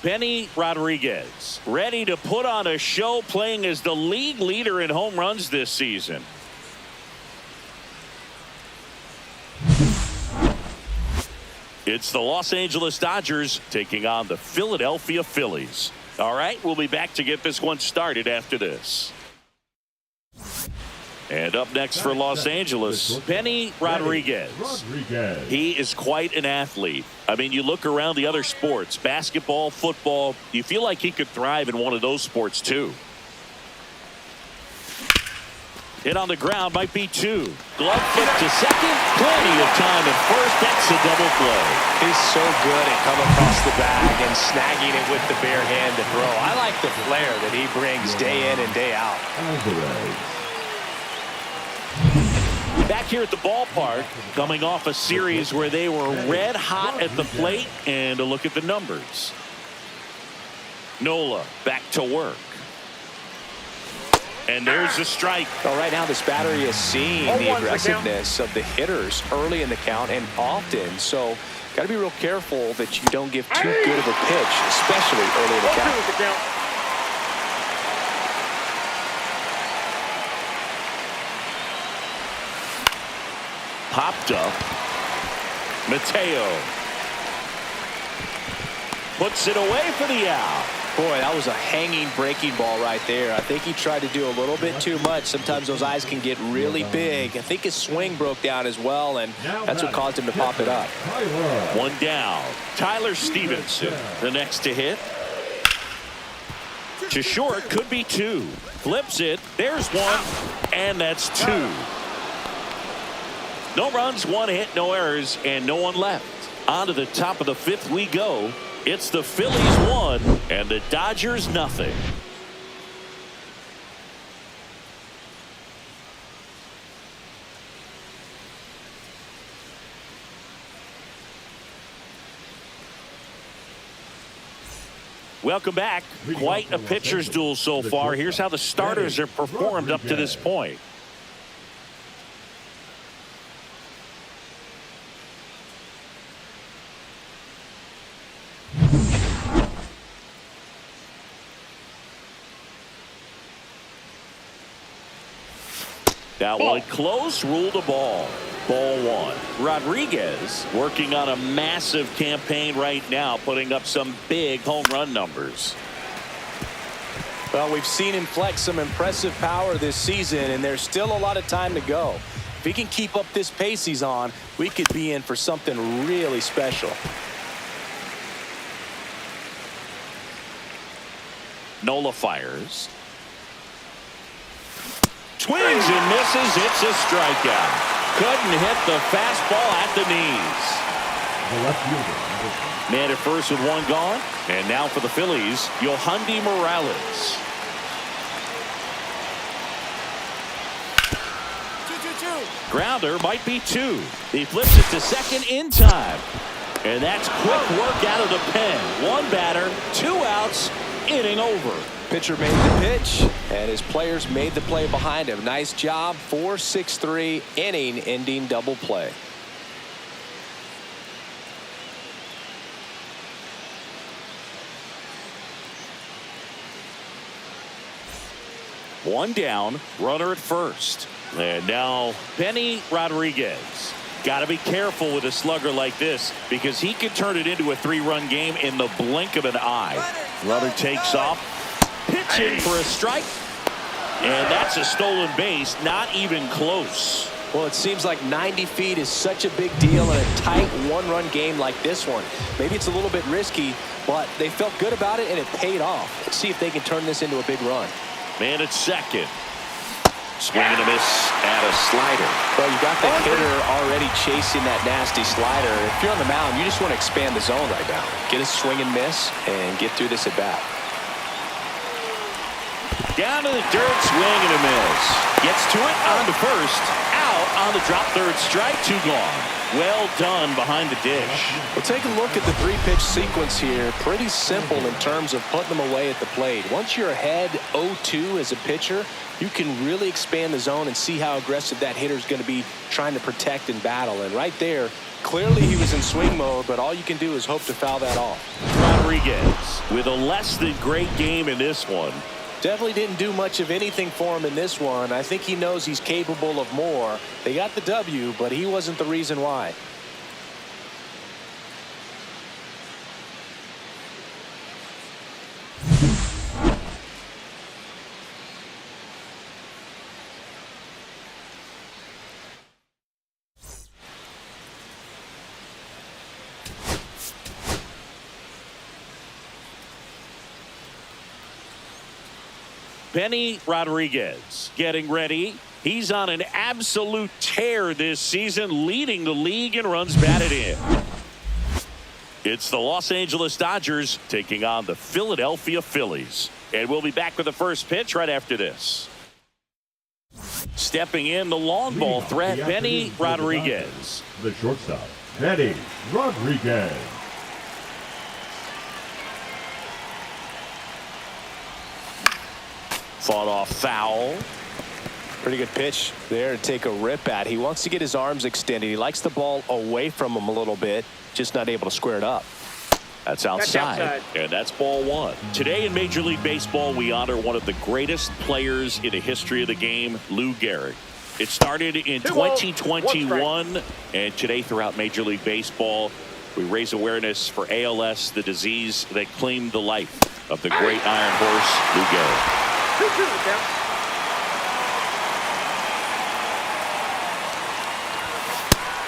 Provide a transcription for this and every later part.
Benny Rodriguez, ready to put on a show, playing as the league leader in home runs this season. It's the Los Angeles Dodgers taking on the Philadelphia Phillies. All right, we'll be back to get this one started after this. And up next for Los Angeles, Benny Rodriguez. He is quite an athlete. I mean, you look around the other sports, basketball, football, you feel like he could thrive in one of those sports too. Hit on the ground, might be two. Glove flip to second. Plenty of time at first. That's a double play. He's so good at coming across the bag and snagging it with the bare hand to throw. I like the flair that he brings day in and day out. Back here at the ballpark, coming off a series where they were red hot at the plate, and a look at the numbers. Nola back to work. And there's a strike. Well, right now this battery is seeing the aggressiveness of the hitters early in the count and often. So got to be real careful that you don't give too good of a pitch, especially early in the count. Popped up. Mateo puts it away for the out. Boy, that was a hanging breaking ball right there. I think he tried to do a little bit too much. Sometimes those eyes can get really big. I think his swing broke down as well, and that's what caused him to pop it up. One down. Tyler Stevenson, the next to hit. To short, could be two. Flips it. There's one, and that's two. No runs, one hit, no errors, and no one left. On to the top of the fifth we go. It's the Phillies 1 and the Dodgers nothing. Welcome back. Quite a pitcher's duel so far. Here's how the starters have performed up to this point. That one close, ruled a ball. Ball one. Rodriguez working on a massive campaign right now, putting up some big home run numbers. Well, we've seen him flex some impressive power this season, and there's still a lot of time to go. If he can keep up this pace he's on, we could be in for something really special. Nola fires. Swings and misses. It's a strikeout. Couldn't hit the fastball at the knees. Man at first with one gone. And now for the Phillies, Yohandy Morales. 2-2-2. Grounder might be two. He flips it to second in time. And that's quick work out of the pen. One batter, two outs, inning over. Pitcher made the pitch, and his players made the play behind him. Nice job. 4-6-3 inning-ending double play. One down, runner at first. And now Benny Rodriguez. Got to be careful with a slugger like this, because he can turn it into a three-run game in the blink of an eye. Runner takes off. Pitching for a strike, and that's a stolen base. Not even close. Well, it seems like 90 feet is such a big deal in a tight one-run game like this one. Maybe it's a little bit risky, but they felt good about it, and it paid off. Let's see if they can turn this into a big run. Man at second. Swing and a miss at a slider. Well, you got the hitter already chasing that nasty slider. If you're on the mound, you just want to expand the zone right now. Get a swing and miss and get through this at bat. Down to the dirt, swing and a miss. Gets to it, on to first. Out on the drop, third strike, two gone. Well done behind the dish. Well, take a look at the three-pitch sequence here. Pretty simple in terms of putting them away at the plate. Once you're ahead 0-2 as a pitcher, you can really expand the zone and see how aggressive that hitter's going to be trying to protect and battle. And right there, clearly he was in swing mode, but all you can do is hope to foul that off. Rodriguez with a less than great game in this one. Definitely didn't do much of anything for him in this one. I think he knows he's capable of more. They got the W, but he wasn't the reason why. Benny Rodriguez getting ready. He's on an absolute tear this season, leading the league in runs batted in. It's the Los Angeles Dodgers taking on the Philadelphia Phillies. And we'll be back with the first pitch right after this. Stepping in, the long ball threat, Benny Rodriguez. The shortstop, Benny Rodriguez. Fought off foul. Pretty good pitch there to take a rip at. He wants to get his arms extended. He likes the ball away from him a little bit, just not able to square it up. That's outside. And that's ball one. Today in Major League Baseball, we honor one of the greatest players in the history of the game, Lou Gehrig. It started in 2021, and today throughout Major League Baseball, we raise awareness for ALS, the disease that claimed the life of the great Iron Horse, Lou Gehrig.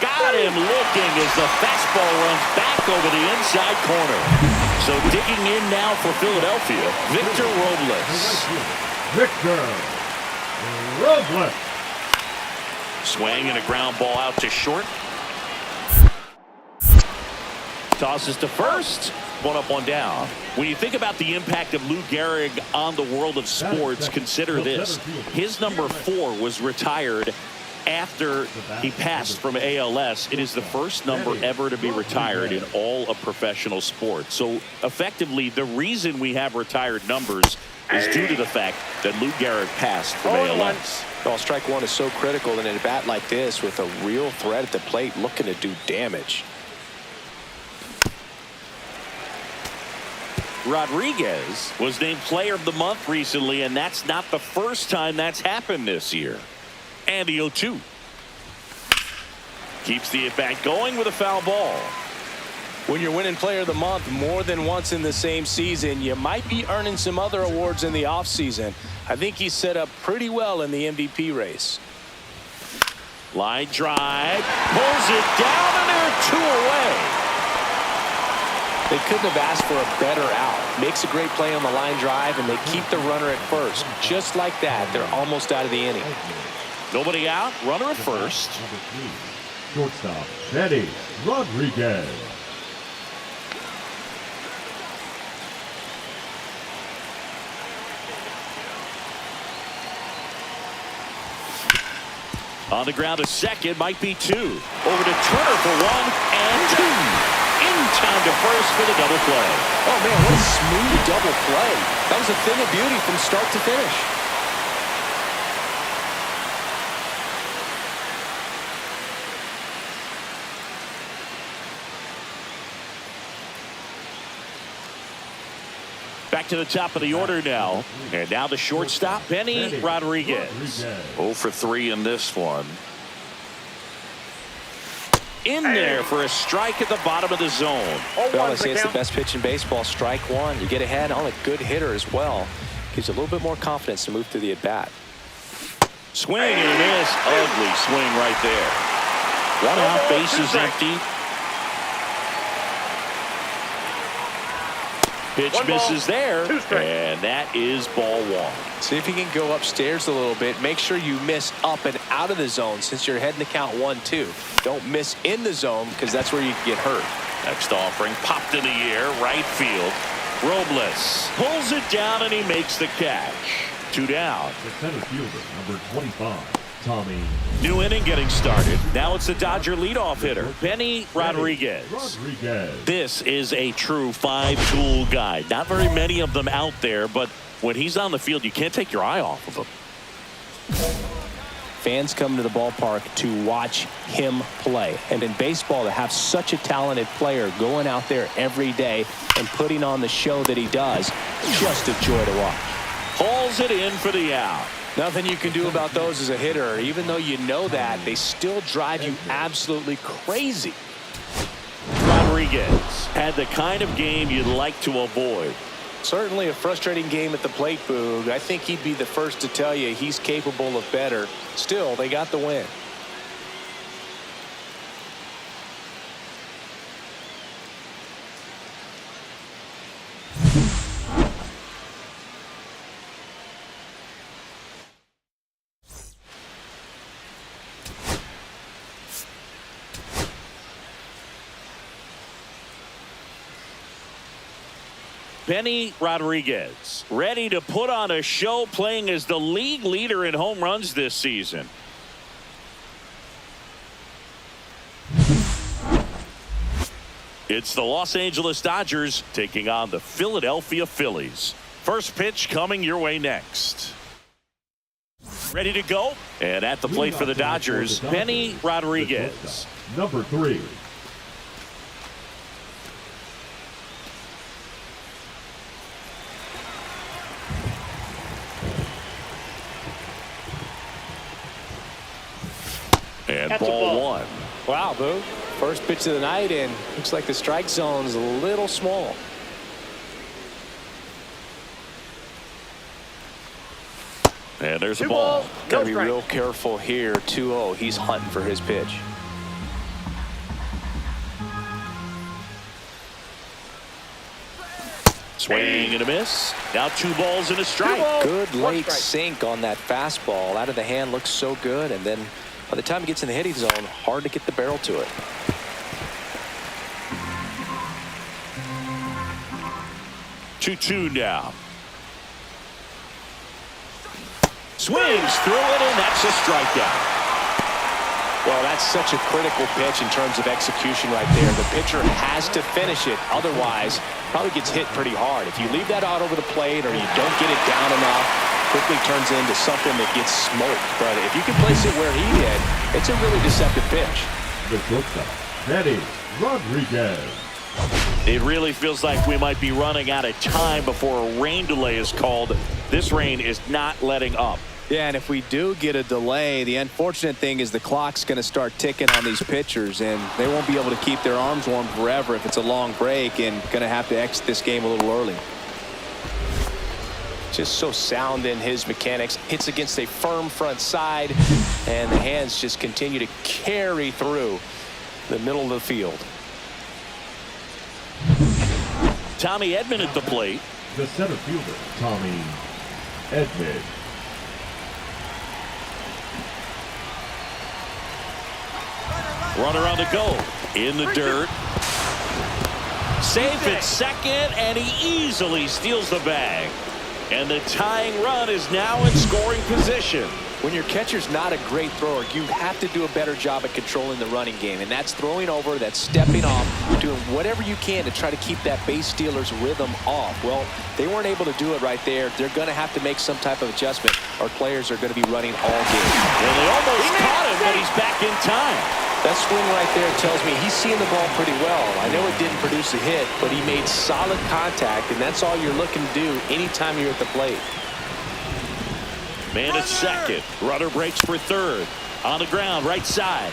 Got him looking as the fastball runs back over the inside corner. So digging in now for Philadelphia, Victor Robles. Victor Robles. Swing and a ground ball out to short. Tosses to first. One up, one down. When you think about the impact of Lou Gehrig on the world of sports, consider this. His number 4 was retired after he passed from ALS. It is the first number ever to be retired in all of professional sports. So effectively, the reason we have retired numbers is due to the fact that Lou Gehrig passed from ALS. Well, strike one is so critical in a bat like this with a real threat at the plate looking to do damage. Rodriguez was named Player of the Month recently, and that's not the first time that's happened this year. And the 0-2. Keeps the at-bat going with a foul ball. When you're winning Player of the Month more than once in the same season, you might be earning some other awards in the offseason. I think he's set up pretty well in the MVP race. Line drive. Pulls it down, and they're 2 away. They couldn't have asked for a better out. Makes a great play on the line drive, and they keep the runner at first. Just like that, they're almost out of the inning. Nobody out, runner at first. Shortstop, Benny Rodriguez. On the ground to second, might be 2. Over to Turner for 1 and 2. In time to first for the double play. Oh, man, what a smooth double play. That was a thing of beauty from start to finish. Back to the top of the order now. And now the shortstop, Benny Rodriguez. 0 for 3 in this one. In there for a strike at the bottom of the zone. Well, I say it's the best pitch in baseball. Strike one. You get ahead on a good hitter as well. Gives you a little bit more confidence to move through the at-bat. Swing and a miss. Ugly swing right there. 1 out, bases empty. Pitch misses there, and that is ball 1. See if you can go upstairs a little bit. Make sure you miss up and out of the zone since you're heading to count 1-2. Don't miss in the zone because that's where you can get hurt. Next offering popped in the air, right field. Robles pulls it down, and he makes the catch. 2 down. The center fielder, number 25, Tommy. New inning getting started. Now it's the Dodger leadoff hitter, Benny Rodriguez. This is a true 5-tool guy. Not very many of them out there, but when he's on the field, you can't take your eye off of him. fans come to the ballpark to watch him play. And in baseball, to have such a talented player going out there every day and putting on the show that he does, just a joy to watch. Pulls it in for the out. Nothing you can do about those as a hitter. Even though you know that, they still drive you absolutely crazy. Rodriguez had the kind of game you'd like to avoid. Certainly a frustrating game at the plate, Boog. I think he'd be the first to tell you he's capable of better. Still, they got the win. Benny Rodriguez ready to put on a show, playing as the league leader in home runs this season. It's the Los Angeles Dodgers taking on the Philadelphia Phillies. First pitch coming your way next. Ready to go, and at the plate for the Dodgers, Benny Rodriguez. Number 3. And ball 1. Wow, Boo. First pitch of the night, and looks like the strike zone's a little small. And there's a ball. Got to be real careful here. 2-0. He's hunting for his pitch. Swing and a miss. Now 2 balls and a strike. Good late sink on that fastball. Out of the hand, looks so good, and then by the time it gets in the hitting zone, hard to get the barrel to it. Two now. Swings through it, and that's a strikeout. Well, that's such a critical pitch in terms of execution right there. The pitcher has to finish it. Otherwise, probably gets hit pretty hard. If you leave that out over the plate or you don't get it down enough, quickly turns into something that gets smoked. But if you can place it where he did, it's a really deceptive pitch. The shortstop, Benny Rodriguez. It really feels like we might be running out of time before a rain delay is called. This rain is not letting up. Yeah, and if we do get a delay, the unfortunate thing is the clock's going to start ticking on these pitchers, and they won't be able to keep their arms warm forever if it's a long break, and going to have to exit this game a little early. Just so sound in his mechanics. Hits against a firm front side, and the hands just continue to carry through the middle of the field. Tommy Edman at the plate. The center fielder, Tommy Edman. Runner on the go. In the dirt. Safe at second, and he easily steals the bag. And the tying run is now in scoring position. When your catcher's not a great thrower, you have to do a better job at controlling the running game. And that's throwing over, that's stepping off, doing whatever you can to try to keep that base stealer's rhythm off. Well, they weren't able to do it right there. They're going to have to make some type of adjustment. Our players are going to be running all game. Well, they almost caught him, but he's back in time. That swing right there tells me he's seeing the ball pretty well. I know it didn't produce a hit, but he made solid contact, and that's all you're looking to do anytime you're at the plate. Man at second. Runner breaks for third. On the ground, right side.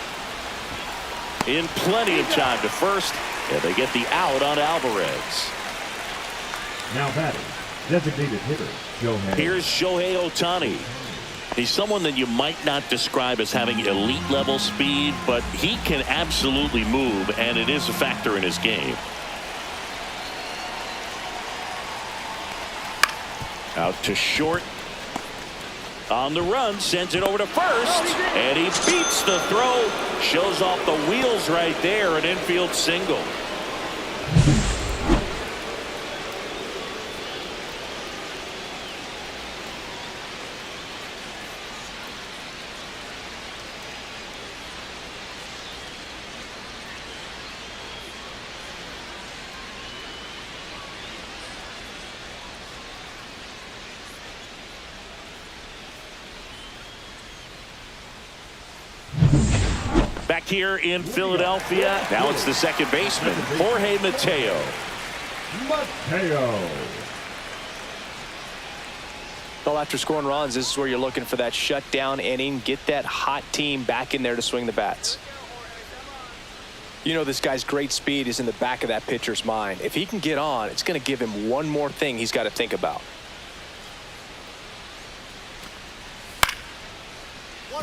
In plenty of time to first, and they get the out on Alvarez. Now batting, designated hitter, Shohei. Here's Shohei Ohtani. He's someone that you might not describe as having elite level speed, but he can absolutely move, and it is a factor in his game. Out to short. On the run, sends it over to first, and he beats the throw. Shows off the wheels right there, an infield single. Back here in Philadelphia, now it's the second baseman, Jorge Mateo. Well, after scoring runs, this is where you're looking for that shutdown inning. Get that hot team back in there to swing the bats. You know, this guy's great speed is in the back of that pitcher's mind. If he can get on, it's going to give him one more thing he's got to think about.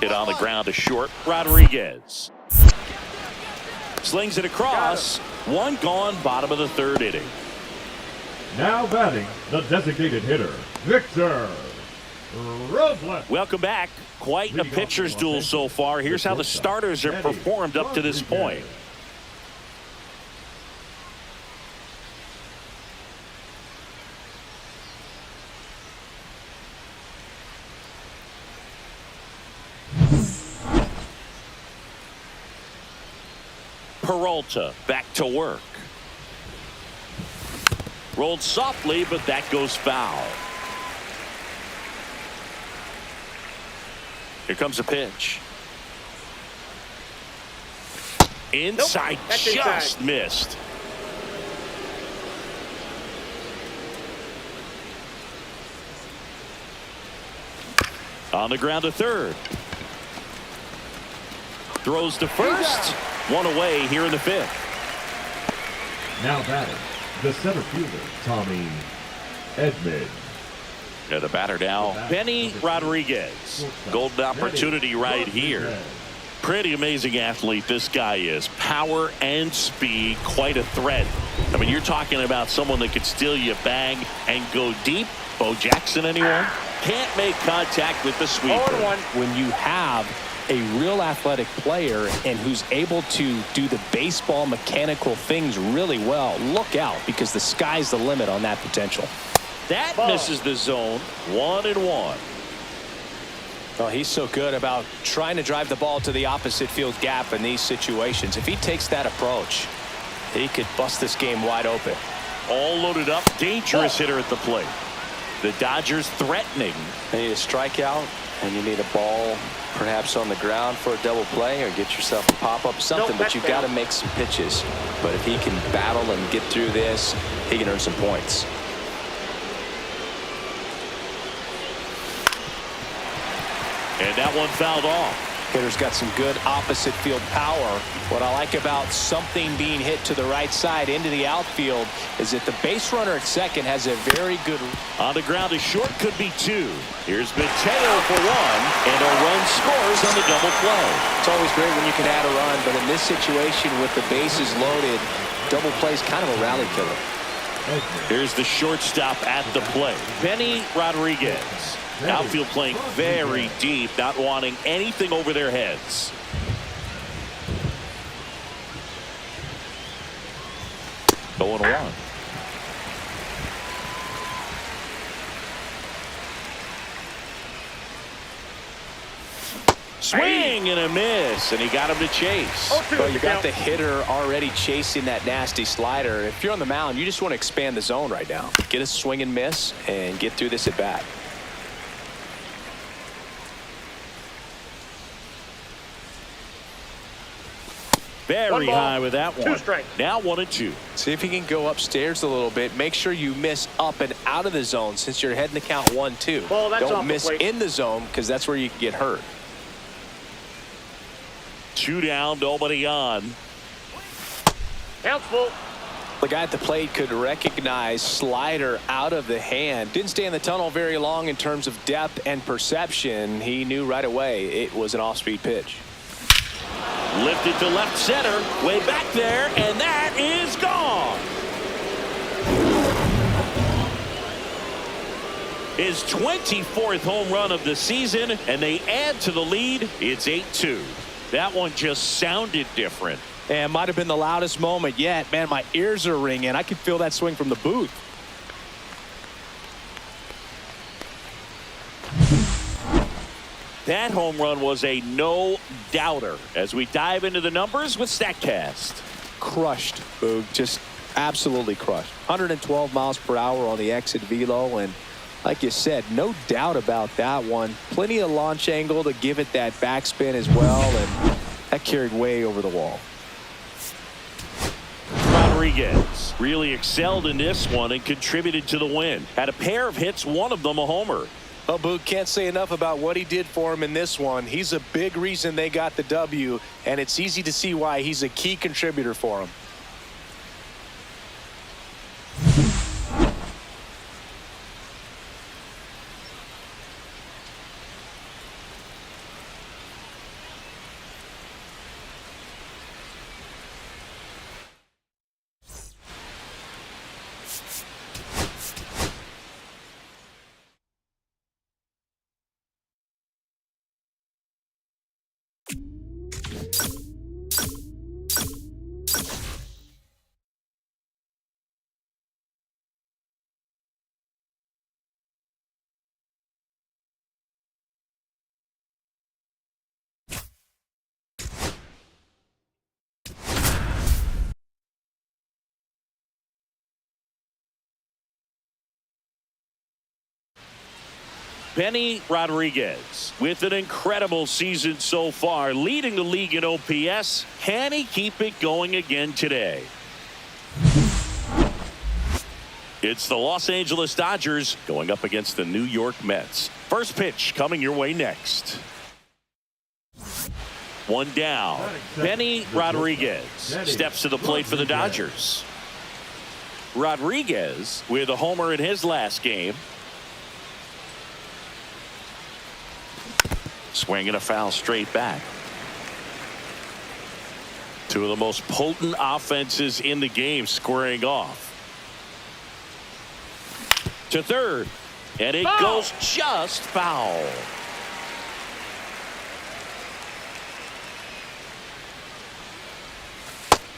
Hit on the ground to short. Rodriguez slings it across. One gone, bottom of the third inning. Now batting, the designated hitter, Victor Robles. Welcome back. Quite a pitcher's duel so far. Here's how the starters have performed up to this point. Peralta back to work. Rolled softly, but that goes foul. Here comes a pitch. Inside, nope, just missed. On the ground to third. Throws to first. One away here in the fifth. Now batting, the center fielder, Tommy Edman. The batter now, Benny Rodriguez. Golden opportunity right here. Pretty amazing athlete this guy is. Power and speed, quite a threat. I mean, you're talking about someone that could steal you a bag and go deep. Bo Jackson, anyone? Can't make contact with the sweeper. 0-1. When you have a real athletic player and who's able to do the baseball mechanical things really well, look out, because the sky's the limit on that potential. That misses the zone. 1-1. Well, he's so good about trying to drive the ball to the opposite field gap in these situations. If he takes that approach, he could bust this game wide open. All loaded up. Dangerous hitter at the plate. The Dodgers threatening. You need a strikeout, and you need a ball perhaps on the ground for a double play, or get yourself a pop-up, something, but you've got to make some pitches. But if he can battle and get through this, he can earn some points. And that one fouled off. Hitter's got some good opposite field power. What I like about something being hit to the right side into the outfield is that the base runner at second has a very good. On the ground to short, could be two. Here's Mateo for one, and a run scores on the double play. It's always great when you can add a run, but in this situation with the bases loaded, double play is kind of a rally killer. Here's the shortstop at the plate, Benny Rodriguez. Outfield playing very deep, not wanting anything over their heads. Going one. Swing and a miss, and he got him to chase. Well, you got the hitter already chasing that nasty slider. If you're on the mound, you just want to expand the zone right now. Get a swing and miss and get through this at bat. Very high with that one. 2 strikes. Now 1-2. See if you can go upstairs a little bit. Make sure you miss up and out of the zone since you're heading to count 1-2. Ball, that's Don't off the miss plate. in the zone because that's where you can get hurt. 2 down, nobody on. Count's full. The guy at the plate could recognize slider out of the hand. Didn't stay in the tunnel very long in terms of depth and perception. He knew right away it was an off-speed pitch. Lifted to left center, way back there, and that is gone. His 24th home run of the season, and they add to the lead. It's 8-2. That one just sounded different. And might have been the loudest moment yet. Man, my ears are ringing. I could feel that swing from the booth. That home run was a no-doubter. As we dive into the numbers with StatCast. Crushed, Boog. Just absolutely crushed. 112 miles per hour on the exit velo, and like you said, no doubt about that one. Plenty of launch angle to give it that backspin as well, and That carried way over the wall. Rodriguez really excelled in this one and contributed to the win. Had a pair of hits, one of them a homer. Well, Boog, can't say enough about what he did for him in this one. He's a big reason they got the W, and it's easy to see why he's a key contributor for them. Benny Rodriguez with an incredible season so far, leading the league in OPS. Can he keep it going again today? It's the Los Angeles Dodgers going up against the New York Mets. First pitch coming your way next. One down. Benny Rodriguez steps to the plate for the Dodgers. Rodriguez with a homer in his last game. Swinging a foul straight back. Two of the most potent offenses in the game squaring off. To third. And it goes just foul.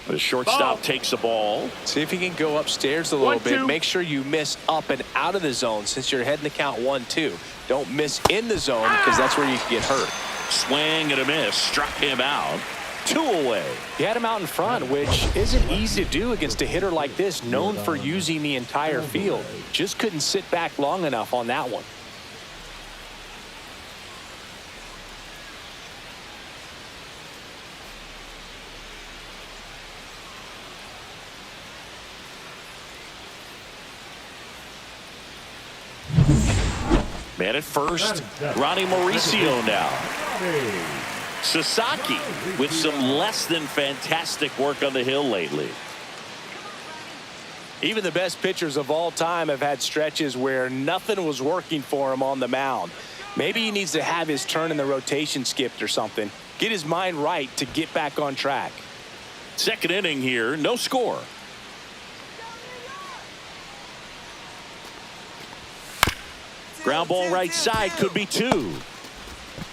The shortstop takes the ball. See if you can go upstairs a little bit. Make sure you miss up and out of the zone since you're heading to count 1-2. Don't miss in the zone because that's where you can get hurt. Swing and a miss. Struck him out. 2 away. He had him out in front, which isn't easy to do against a hitter like this, known for using the entire field. Just couldn't sit back long enough on that one. Man at first, Ronnie Mauricio now. Sasaki with some less than fantastic work on the hill lately. Even the best pitchers of all time have had stretches where nothing was working for him on the mound. Maybe he needs to have his turn in the rotation skipped or something. Get his mind right to get back on track. Second inning here, no score. Ground ball right side, could be 2.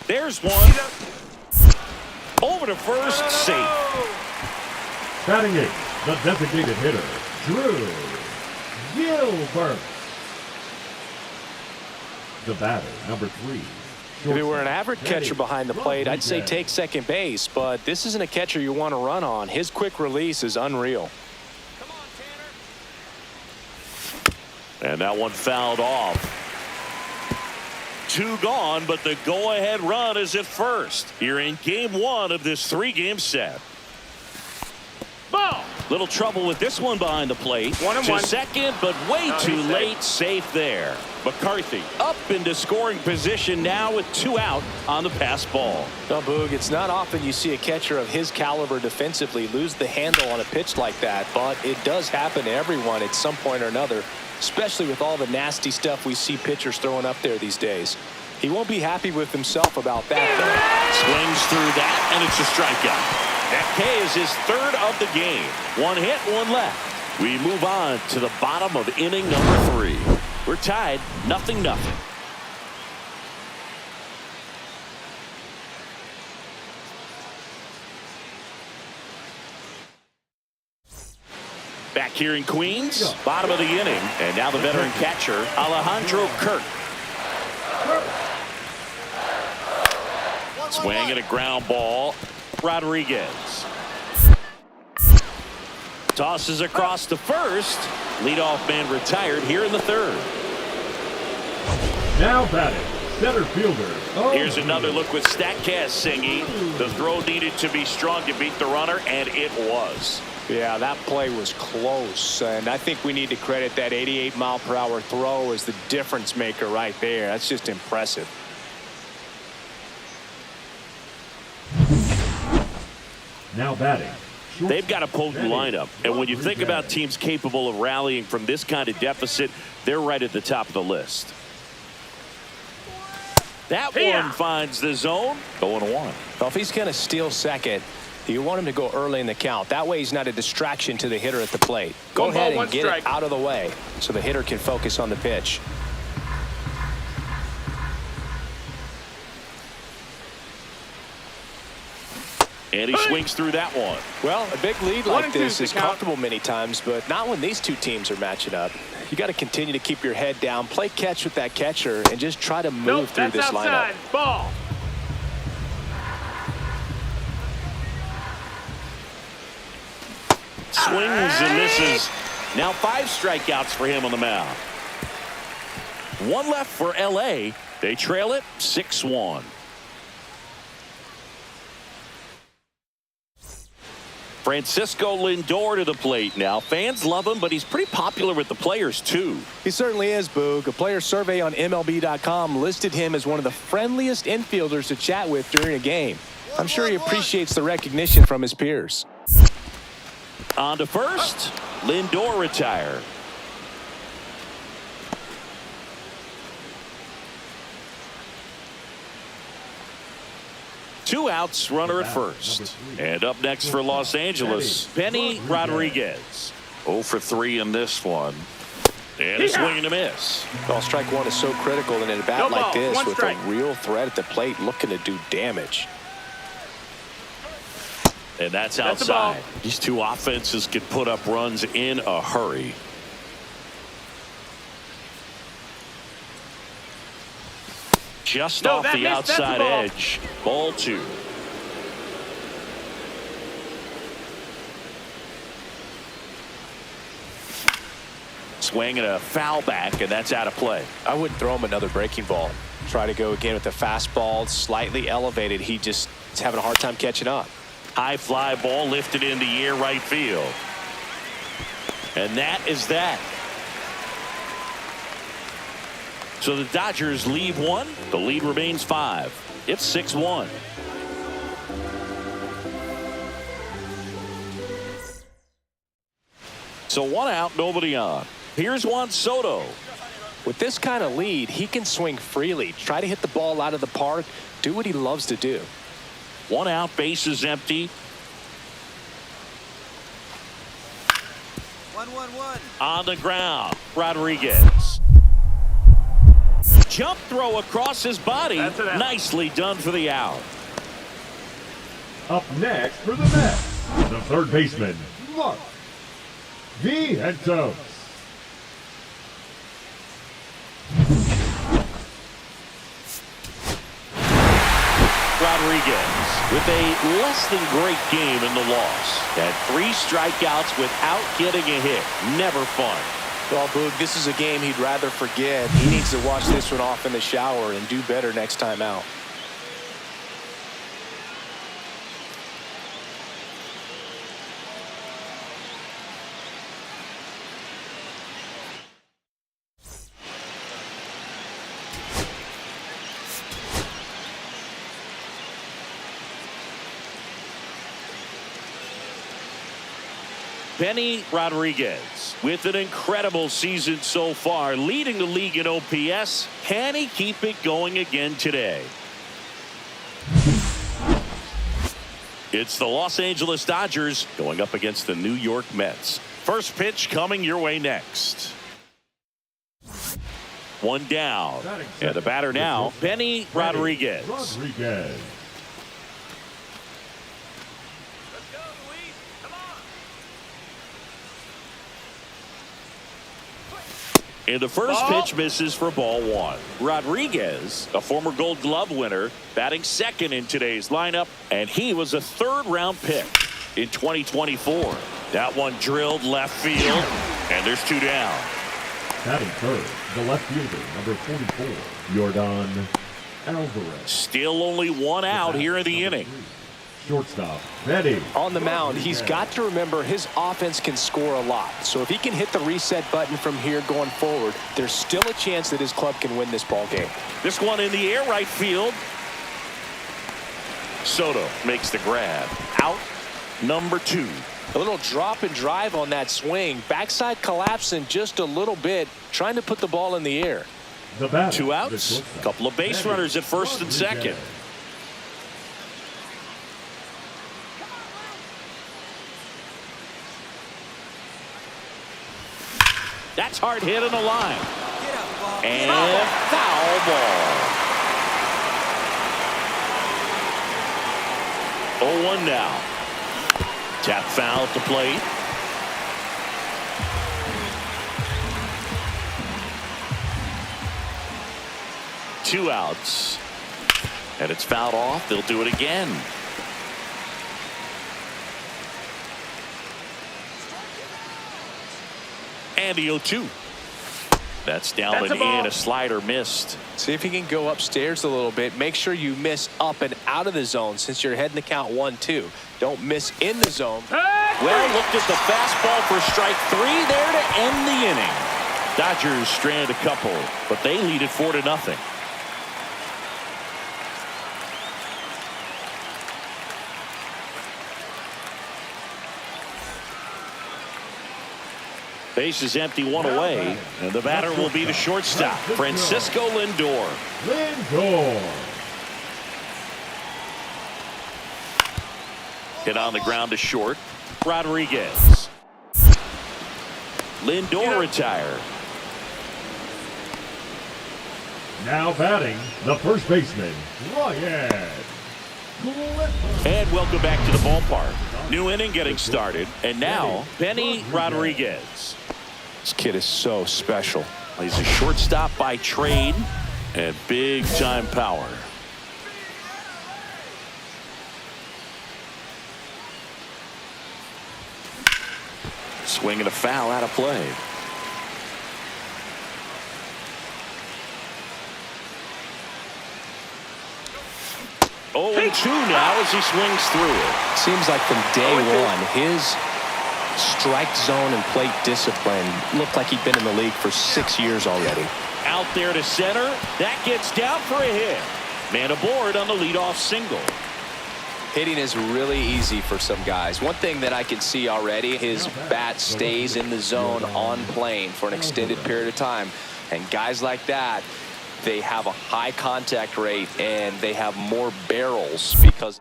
There's one. Over to first, safe. Batting 8, the designated hitter, Drew Gilbert. The batter, number 3. If he were an average catcher behind the plate, I'd say take second base, but this isn't a catcher you want to run on. His quick release is unreal. And that one fouled off. 2 gone, but the go-ahead run is at first here in game 1 of this 3-game set. Ball. Little trouble with this one behind the plate. 1-1. Second, but way too late. Safe there. McCarthy up into scoring position now with 2 out on the pass ball. Well, Boog, it's not often you see a catcher of his caliber defensively lose the handle on a pitch like that, but it does happen to everyone at some point or another, especially with all the nasty stuff we see pitchers throwing up there these days. He won't be happy with himself about that, though. Swings through that, and it's a strikeout. That K is his 3rd of the game. 1 hit, 1 left. We move on to the bottom of inning number 3. We're tied, 0-0. Back here in Queens, bottom of the inning, and now the veteran catcher, Alejandro Kirk. Swing and a ground ball. Rodriguez tosses across to first. Leadoff man retired here in the 3rd. Now batting, center fielder. Here's another look with StatCast singing. The throw needed to be strong to beat the runner, and it was. Yeah, that play was close, and I think we need to credit that 88-mile-per-hour throw as the difference maker right there. That's just impressive. Now batting. They've got a potent lineup, and when you think about teams capable of rallying from this kind of deficit, they're right at the top of the list. That one finds the zone. 0-1. Well, if he's going to steal second, you want him to go early in the count. That way he's not a distraction to the hitter at the plate. Go ahead and get it out of the way so the hitter can focus on the pitch. And he swings through that one. Well, a big lead like this is comfortable many times, but not when these two teams are matching up. You got to continue to keep your head down, play catch with that catcher, and just try to move through this lineup. Ball. Swings and misses. Now 5 strikeouts for him on the mound. 1 left for LA. They trail it 6-1. Francisco Lindor to the plate now. Fans love him, but he's pretty popular with the players, too. He certainly is, Boog. A player survey on MLB.com listed him as one of the friendliest infielders to chat with during a game. I'm sure he appreciates the recognition from his peers. On to first. Lindor retired. Two outs, runner at first. And up next for Los Angeles, Benny Rodriguez. 0 for 3 in this one. And a swing and a miss. Well, strike one is so critical in a bat like this with a real threat at the plate looking to do damage. And that's outside. These two offenses could put up runs in a hurry. Just off the outside edge. Ball 2. Swing and a foul back, and that's out of play. I wouldn't throw him another breaking ball. Try to go again with the fastball, slightly elevated. He just is having a hard time catching up. High fly ball lifted in the air right field. And that is that. So the Dodgers leave 1. The lead remains 5. It's 6-1. So 1 out, nobody on. Here's Juan Soto. With this kind of lead, he can swing freely. Try to hit the ball out of the park. Do what he loves to do. 1 out, base is empty. 1-1-1. On the ground, Rodriguez. Jump throw across his body. Nicely done for the out. Up next for the Mets, the third baseman, Mark Vientos. Rodriguez with a less than great game in the loss. Had 3 strikeouts without getting a hit. Never fun. Well, Boog, this is a game he'd rather forget. He needs to wash this one off in the shower and do better next time out. Benny Rodriguez with an incredible season so far, leading the league in OPS. Can he keep it going again today? It's the Los Angeles Dodgers going up against the New York Mets. First pitch coming your way next. 1 down. And the batter now, Benny Rodriguez. And the first pitch misses for ball 1. Rodriguez, a former Gold Glove winner, batting second in today's lineup, and he was a 3rd-round pick in 2024. That one drilled left field, and there's 2 down. Batting third, the left fielder, number 44, Jordan Alvarez. Still only one out here in the inning. Shortstop, Betty. On the mound, he's got to remember his offense can score a lot. So if he can hit the reset button from here going forward, there's still a chance that his club can win this ball game. This one in the air, right field. Soto makes the grab. Out number 2. A little drop and drive on that swing. Backside collapsing just a little bit, trying to put the ball in the air. The batter, 2 outs. A couple of base runners at first and second. That's hard hit in the line. And foul ball. 0-1 now. Tap foul at the plate. Two outs. And it's fouled off. They'll do it again. And the 0-2. That's down and in. A slider missed. See if he can go upstairs a little bit. Make sure you miss up and out of the zone since you're heading to count 1-2. Don't miss in the zone. Well, looked at the fastball for strike 3 there to end the inning. Dodgers stranded a couple, but they lead it 4-0. Base is empty, one away, and the batter will be the shortstop, Francisco Lindor. Hit on the ground to short. Rodriguez. Lindor retired. Now batting, the first baseman, Ryan. And welcome back to the ballpark. New inning getting started, and now Benny Rodriguez. This kid is so special. He's a shortstop by trade and big time power. Swing and a foul out of play. Oh, 2 now as he swings through it. Seems like from day one, his strike zone and plate discipline looked like he'd been in the league for 6 years already. Out there to center. That gets down for a hit. Man aboard on the leadoff single. Hitting is really easy for some guys. One thing that I can see already, his bat stays in the zone on plane for an extended period of time. And guys like that, they have a high contact rate and they have more barrels because.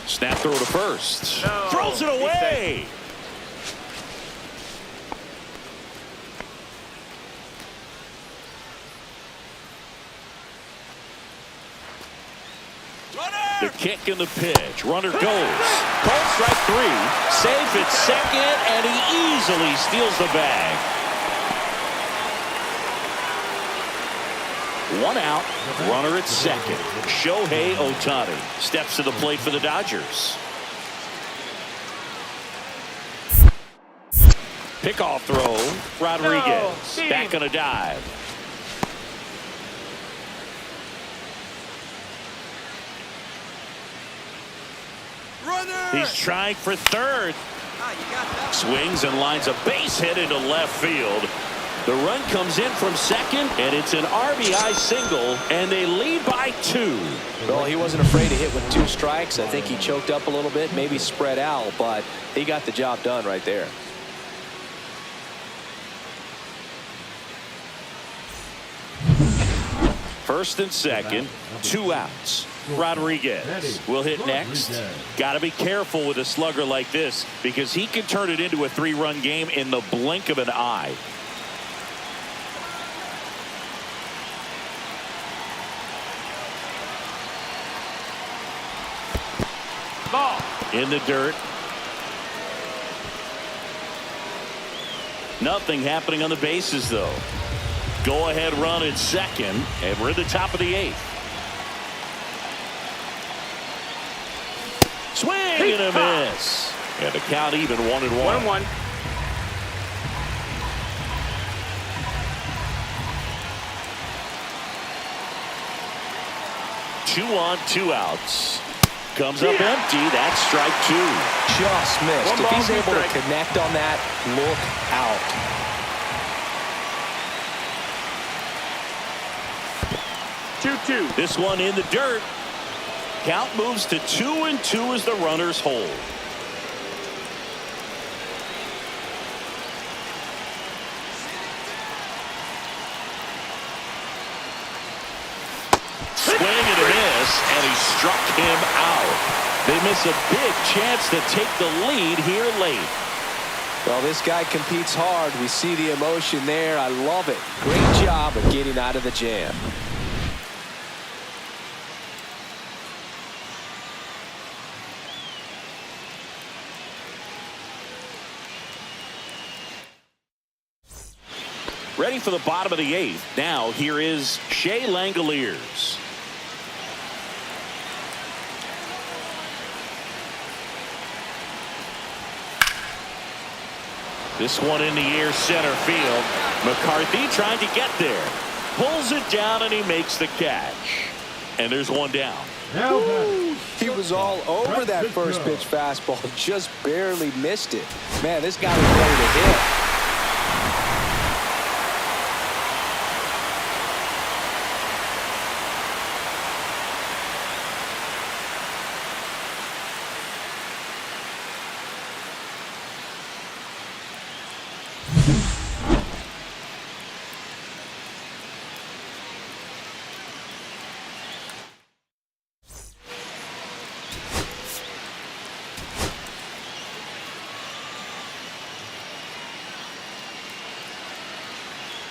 Snap throw to first. No. Throws it away. The kick and the pitch. Runner goes. Called strike 3. Safe at second, and he easily steals the bag. 1 out. Runner at second. Shohei Ohtani steps to the plate for the Dodgers. Pickoff throw. Rodriguez back on a dive. He's trying for third. Swings and lines a base hit into left field. The run comes in from second, and it's an RBI single, and they lead by 2. Well, he wasn't afraid to hit with 2 strikes. I think he choked up a little bit, maybe spread out, but he got the job done right there. First and second, 2 outs. Rodriguez will hit next. Got to be careful with a slugger like this because he can turn it into a 3-run game in the blink of an eye. Ball in the dirt. Nothing happening on the bases though. Go ahead run at second, and we're at the top of the 8th. Swing and a miss. And the count even 1-1. 1-1. 2 on, 2 outs. Comes up empty. That's strike 2. Just missed. If he's able to connect on that, look out. This one in the dirt. Count moves to 2-2 as the runners hold. Swing and a miss, and he struck him out. They miss a big chance to take the lead here late. Well, this guy competes hard. We see the emotion there. I love it. Great job of getting out of the jam. Ready for the bottom of the 8th. Now here is Shea Langoliers. This one in the air, center field. McCarthy trying to get there. Pulls it down and he makes the catch. And there's one down. He was all over that first pitch fastball. Just barely missed it. Man, this guy was ready to hit.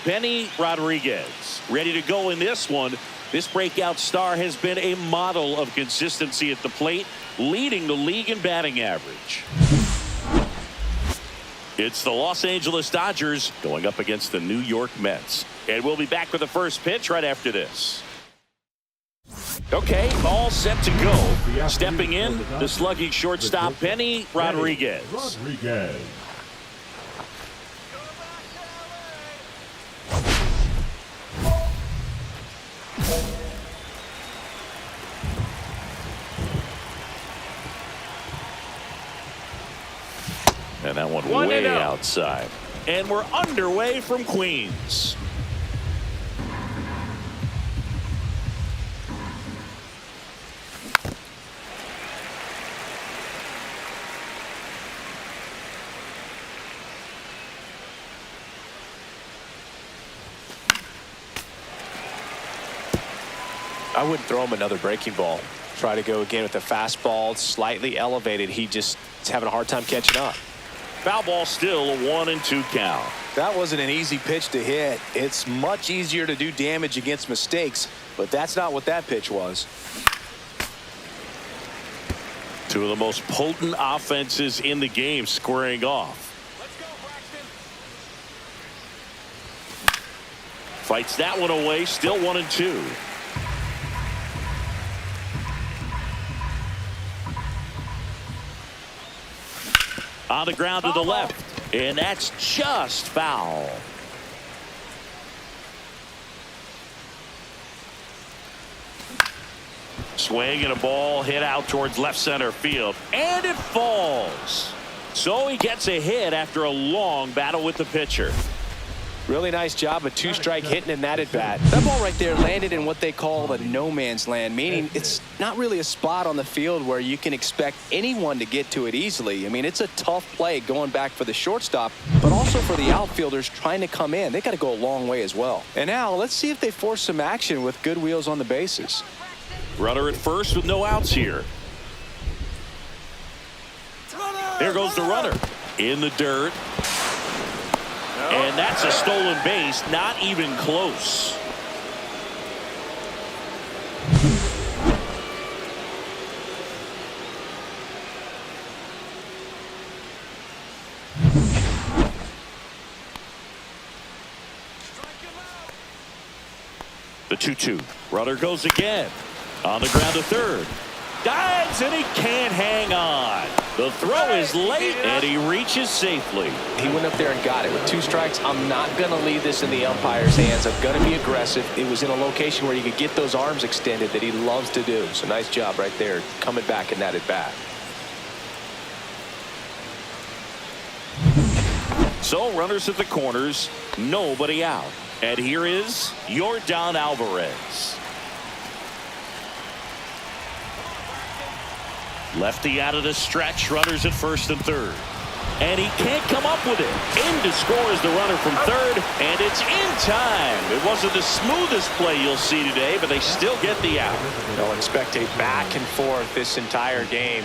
Benny Rodriguez ready to go in this one. This breakout star has been a model of consistency at the plate, leading the league in batting average. It's the Los Angeles Dodgers going up against the New York Mets. And we'll be back with the first pitch right after this. Okay, all set to go. Stepping in, the slugging shortstop, Benny Rodriguez. And that one way outside. And we're underway from Queens. I wouldn't throw him another breaking ball. Try to go again with the fastball, slightly elevated. He just is having a hard time catching up. Foul ball, still a 1-2 count. That wasn't an easy pitch to hit. It's much easier to do damage against mistakes, but that's not what that pitch was. Two of the most potent offenses in the game squaring off. Let's go, Braxton. Fights that one away, still 1-2. On the ground to the left, and that's just foul. Swing and a ball hit out towards left center field, and it falls. So he gets a hit after a long battle with the pitcher. Really nice job of two-strike hitting in that at-bat. That ball right there landed in what they call the no-man's land, meaning it's not really a spot on the field where you can expect anyone to get to it easily. I mean, it's a tough play going back for the shortstop, but also for the outfielders trying to come in. They got to go a long way as well. And now let's see if they force some action with good wheels on the bases. Runner at first with no outs here. There goes the runner in the dirt. And that's a stolen base, not even close. The 2-2. Runner goes again. On the ground to third. Dives, and he can't hang on. The throw is late, and he reaches safely. He went up there and got it. With 2 strikes, I'm not going to leave this in the umpire's hands. I'm going to be aggressive. It was in a location where you could get those arms extended that he loves to do. So nice job right there, coming back in that at bat. So runners at the corners, nobody out. And here is Yordan Alvarez. Lefty out of the stretch, runners at first and third. And he can't come up with it. In to score is the runner from third, and it's in time. It wasn't the smoothest play you'll see today, but they still get the out. They'll expect a back and forth this entire game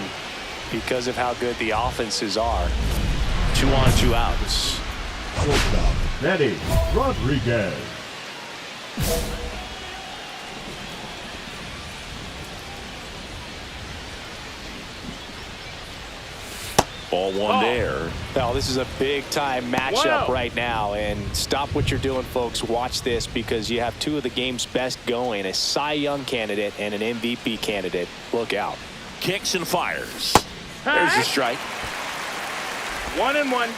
because of how good the offenses are. 2 on, 2 outs. Shortstop, Benny Rodriguez. Ball 1 there. Now, this is a big-time matchup right now, and stop what you're doing, folks. Watch this because you have 2 of the game's best going, a Cy Young candidate and an MVP candidate. Look out. Kicks and fires. There's a strike. 1-1.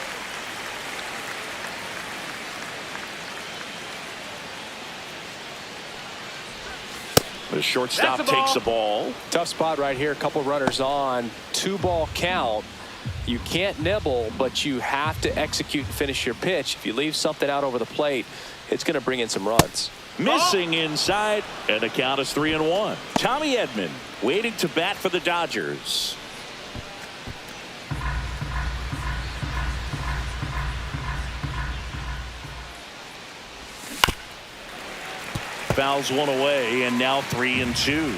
The shortstop takes the ball. Tough spot right here. A couple runners on. 2-ball count. You can't nibble, but you have to execute and finish your pitch. If you leave something out over the plate, it's going to bring in some runs. Missing inside, and the count is 3-1. Tommy Edman waiting to bat for the Dodgers. Fouls 1 away, and now 3-2.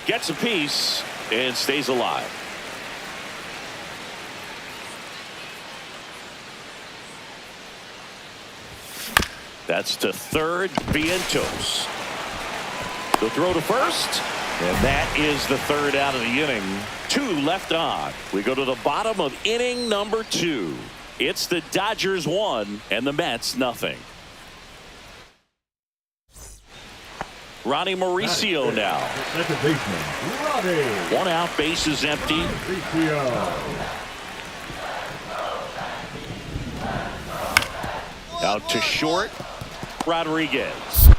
Gets a piece and stays alive. That's to third, Vientos. The throw to first, and that is the third out of the inning. 2 left on. We go to the bottom of inning number 2. It's the Dodgers 1 and the Mets nothing. Ronnie Mauricio now. Second baseman, Ronnie. 1 out, base is empty. Mauricio. Out to short, Rodriguez.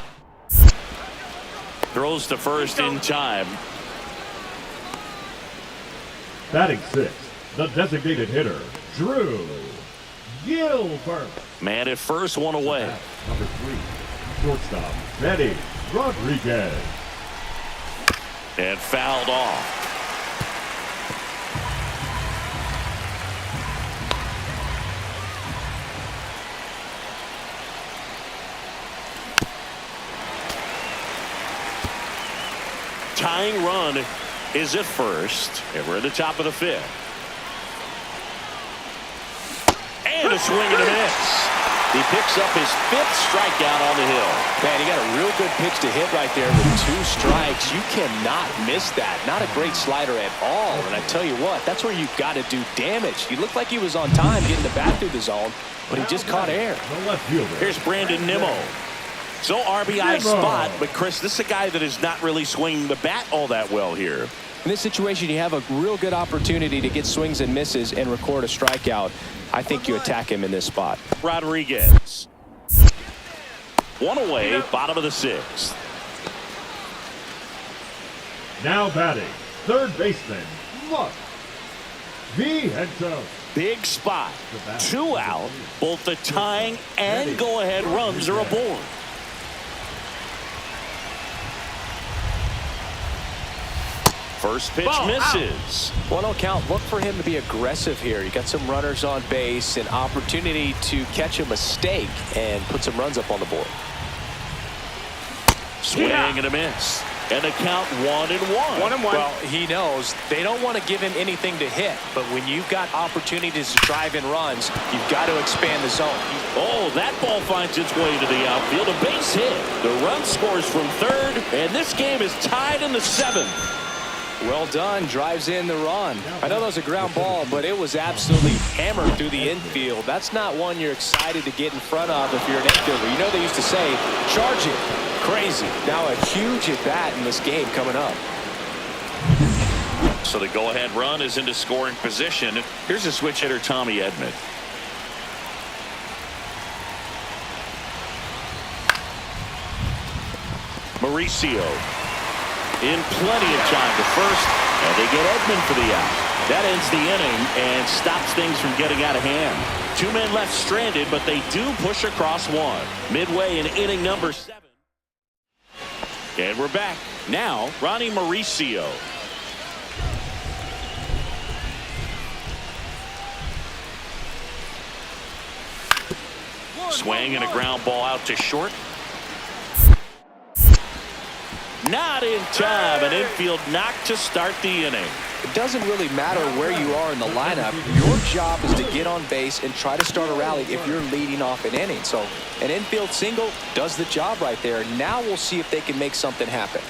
Throws to first in time. Batting 6th, the designated hitter, Drew Gilbert. Man at first, 1 away. Number 3, shortstop, Benny Rodriguez. And fouled off. Tying run is at first, and we're at the top of the 5th. And a swing and a miss. He picks up his 5th strikeout on the hill. Man, he got a real good pitch to hit right there with 2 strikes. You cannot miss that. Not a great slider at all. And I tell you what, that's where you've got to do damage. He looked like he was on time getting the bat through the zone, but he just caught air. The left fielder. Here's Brandon Nimmo. So RBI spot, but Chris, this is a guy that is not really swinging the bat all that well here. In this situation, you have a real good opportunity to get swings and misses and record a strikeout. I think you attack him in this spot. Rodriguez. 1 away, bottom of the 6th. Now batting, third baseman, Mark Vientos. Big spot. 2 out. Both the tying and go-ahead runs are aboard. First pitch misses. 1-0 count. Look for him to be aggressive here. You got some runners on base, an opportunity to catch a mistake and put some runs up on the board. Swing and a miss. And the count 1-1. 1-1. Well, he knows they don't want to give him anything to hit, but when you've got opportunities to drive in runs, you've got to expand the zone. Oh, that ball finds its way to the outfield. A base hit. The run scores from third, and this game is tied in the 7th. Well done. Drives in the run. I know that was a ground ball, but it was absolutely hammered through the infield. That's not one you're excited to get in front of if you're an infielder. You know they used to say, charge it. Crazy. Now a huge at-bat in this game coming up. So the go-ahead run is into scoring position. Here's a switch hitter, Tommy Edman. Mauricio in plenty of time to first, and they get Edman for the out. That ends the inning and stops things from getting out of hand. 2 men left stranded, but they do push across one. Midway in inning number 7. And we're back. Now, Ronnie Mauricio. Swing and a ground ball out to short. Not in time. An infield knock to start the inning. It doesn't really matter where you are in the lineup. Your job is to get on base and try to start a rally if you're leading off an inning. So an infield single does the job right there. Now we'll see if they can make something happen.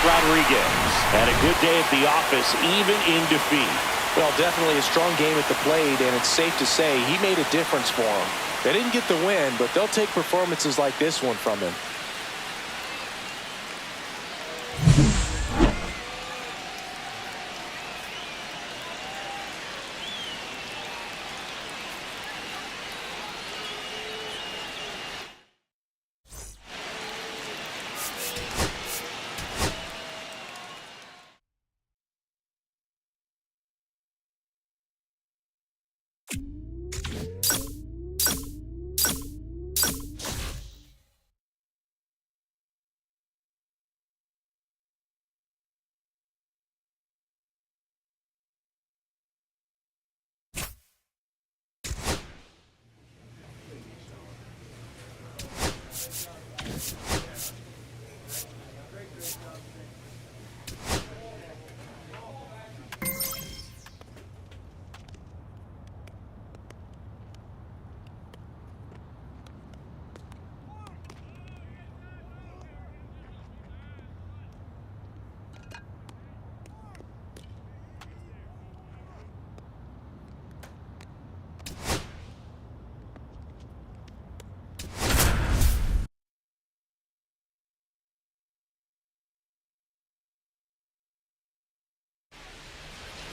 Rodriguez had a good day at the office, even in defeat. Well, definitely a strong game at the plate, and it's safe to say he made a difference for them. They didn't get the win, but they'll take performances like this one from him.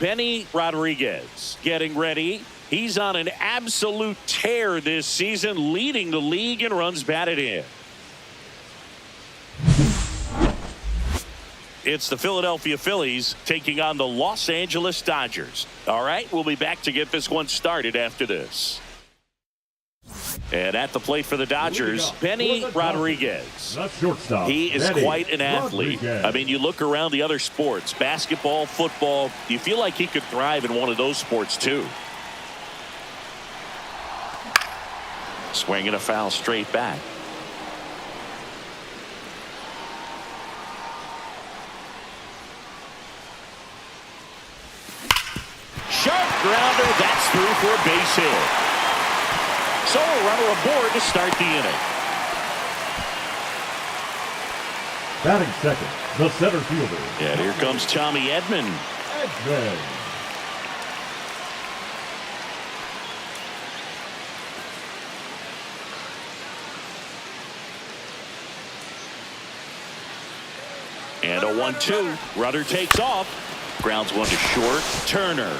Benny Rodriguez getting ready. He's on an absolute tear this season, leading the league in runs batted in. It's the Philadelphia Phillies taking on the Los Angeles Dodgers. All right, we'll be back to get this one started after this. And at the plate for the Dodgers, Benny Rodriguez. He is quite an athlete. I mean, you look around the other sports, basketball, football, you feel like he could thrive in one of those sports too. Swinging a foul straight back. Sharp grounder, that's through for a base hit. So a runner aboard to start the inning. Batting second, the center fielder. And here comes Tommy Edman. And a 1-2. Runner takes off. Grounds one to short. Turner.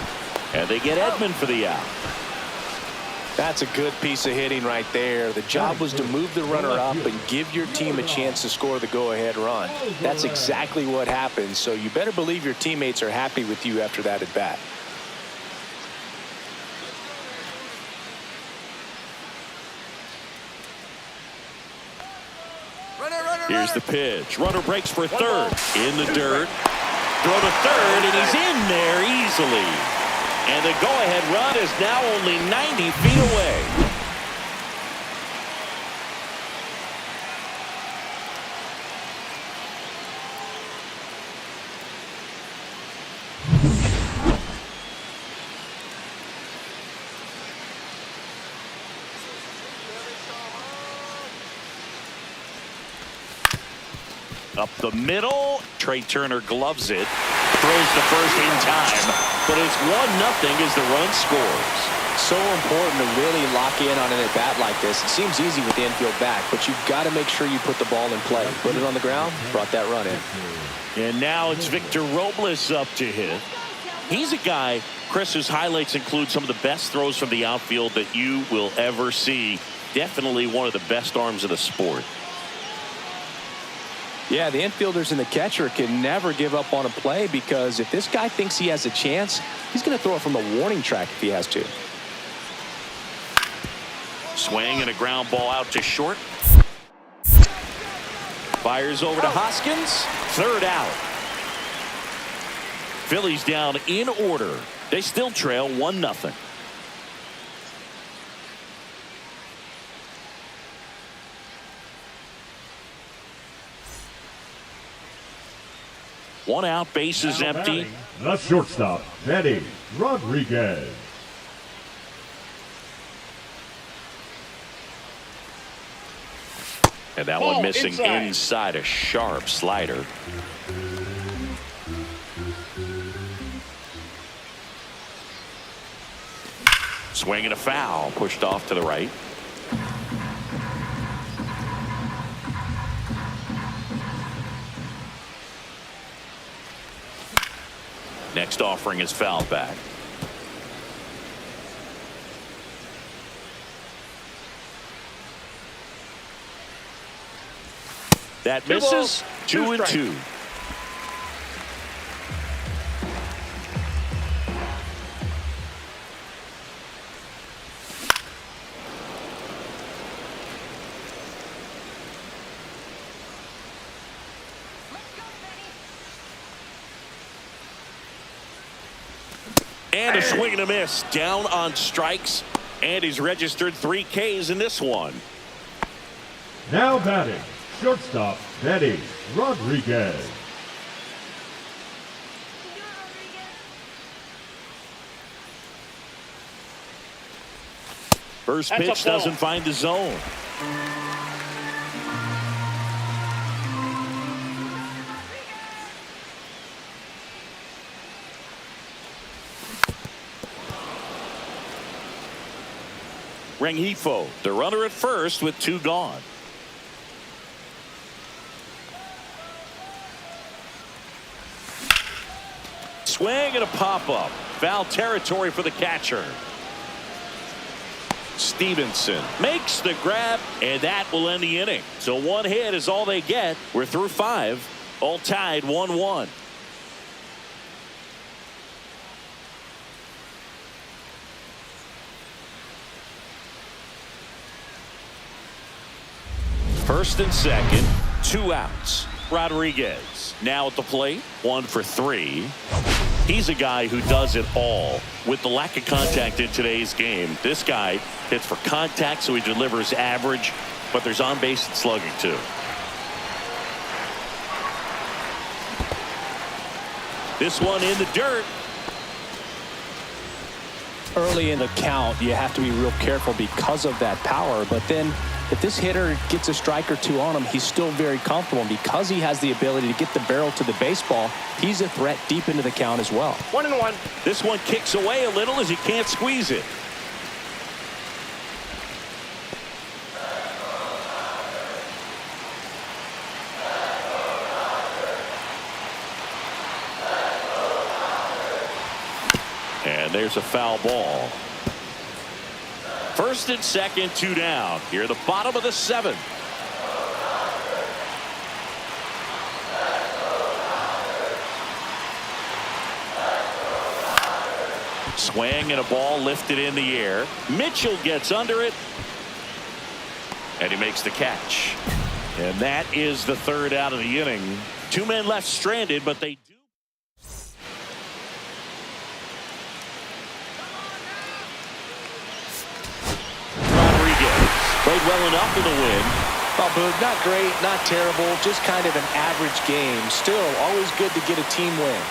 And they get Edman for the out. That's a good piece of hitting right there. The job was to move the runner up and give your team a chance to score the go-ahead run. That's exactly what happened, so you better believe your teammates are happy with you after that at-bat. Here's the pitch. Runner breaks for third. In the dirt. Throw to third, and he's in there easily. And the go-ahead run is now only 90 feet away. Up the middle. Trey Turner gloves it. Throws the first in time. But it's 1-0 as the run scores. So important to really lock in on an at-bat like this. It seems easy with the infield back, but you've got to make sure you put the ball in play. Put it on the ground, brought that run in. And now it's Victor Robles up to hit. He's a guy, Chris, whose highlights include some of the best throws from the outfield that you will ever see. Definitely one of the best arms of the sport. Yeah, the infielders and the catcher can never give up on a play, because if this guy thinks he has a chance, he's going to throw it from the warning track if he has to. Swing and a ground ball out to short. Fires over to Hoskins. Third out. Phillies down in order. They still trail 1-0. One out, bases empty. The shortstop, Teddy Rodriguez. And that one missing inside a sharp slider. Swing and a foul, pushed off to the right. Next offering is fouled back. That misses. 2-2. And a swing and a miss. Down on strikes. And he's registered 3 Ks in this one. Now batting, shortstop, Teddy Rodriguez. First pitch doesn't find the zone. Rengifo, the runner at first with 2 gone. Swing and a pop-up. Foul territory for the catcher. Stevenson makes the grab, and that will end the inning. So 1 hit is all they get. We're through 5. All tied 1-1. First and second, 2 outs. Rodriguez now at the plate, 1 for 3. He's a guy who does it all. With the lack of contact in today's game, this guy hits for contact, so he delivers average, but there's on base and slugging too. This one in the dirt. Early in the count, you have to be real careful because of that power, but then if this hitter gets a strike or 2 on him, he's still very comfortable. And because he has the ability to get the barrel to the baseball, he's a threat deep into the count as well. 1-1. This one kicks away a little as he can't squeeze it. And there's a foul ball. First and second, 2 down. Here at the bottom of the 7th. Swing and a ball lifted in the air. Mitchell gets under it. And he makes the catch. And that is the 3rd out of the inning. 2 men left stranded, but they do. Played well enough in the win. Well, Boog, not great, not terrible, just kind of an average game. Still, always good to get a team win.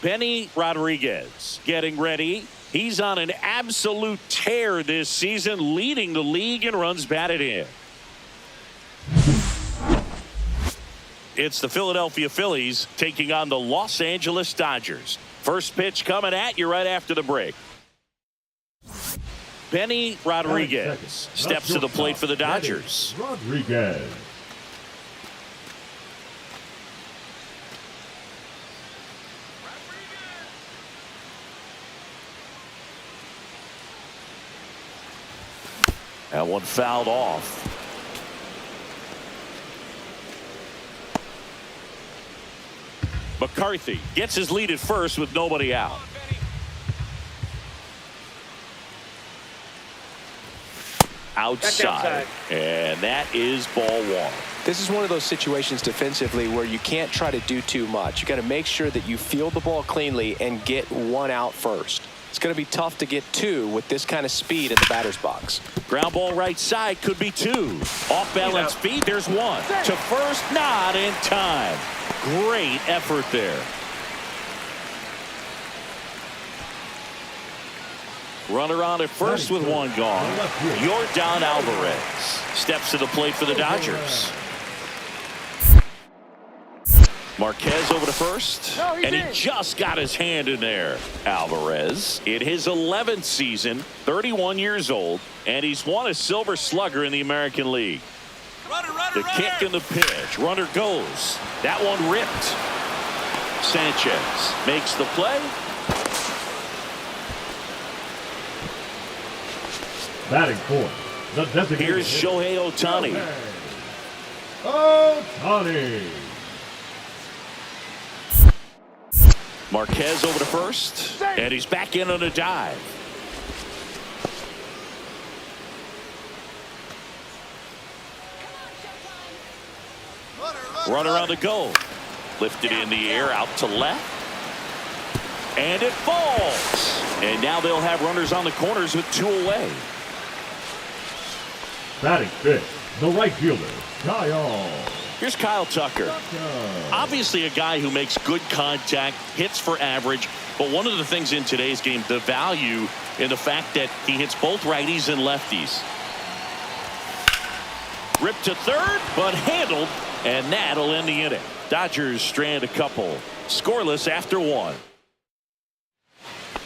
Benny Rodriguez getting ready. He's on an absolute tear this season, leading the league in runs batted in. It's the Philadelphia Phillies taking on the Los Angeles Dodgers. First pitch coming at you right after the break. Benny Rodriguez steps to the plate for the Dodgers. Rodriguez. That one fouled off. McCarthy gets his lead at first with nobody out. Outside. And that is ball one. This is one of those situations defensively where you can't try to do too much. You got to make sure that you field the ball cleanly and get one out first. It's going to be tough to get two with this kind of speed in the batter's box. Ground ball right side could be two. Off balance feet. There's one. To first, not in time. Great effort there. Runner on at first with one gone. Yordan Alvarez steps to the plate for the Dodgers. Marquez over to first, and he just got his hand in there. Alvarez in his 11th season, 31 years old, and he's won a Silver Slugger in the American League. The kick and the pitch. Runner goes. That one ripped. Sanchez makes the play. Batting fourth, the designated Here's Shohei Ohtani. Ohtani. Marquez over to first, and he's back in on a dive. Runner on the go. Lifted in the air out to left. And it falls. And now they'll have runners on the corners with two away. Batting fifth, the right fielder, Kyle. Here's Kyle Tucker. Obviously a guy who makes good contact, hits for average, but one of the things in today's game, the value in the fact that he hits both righties and lefties. Ripped to third, but handled, and that'll end the inning. Dodgers strand a couple. Scoreless after one.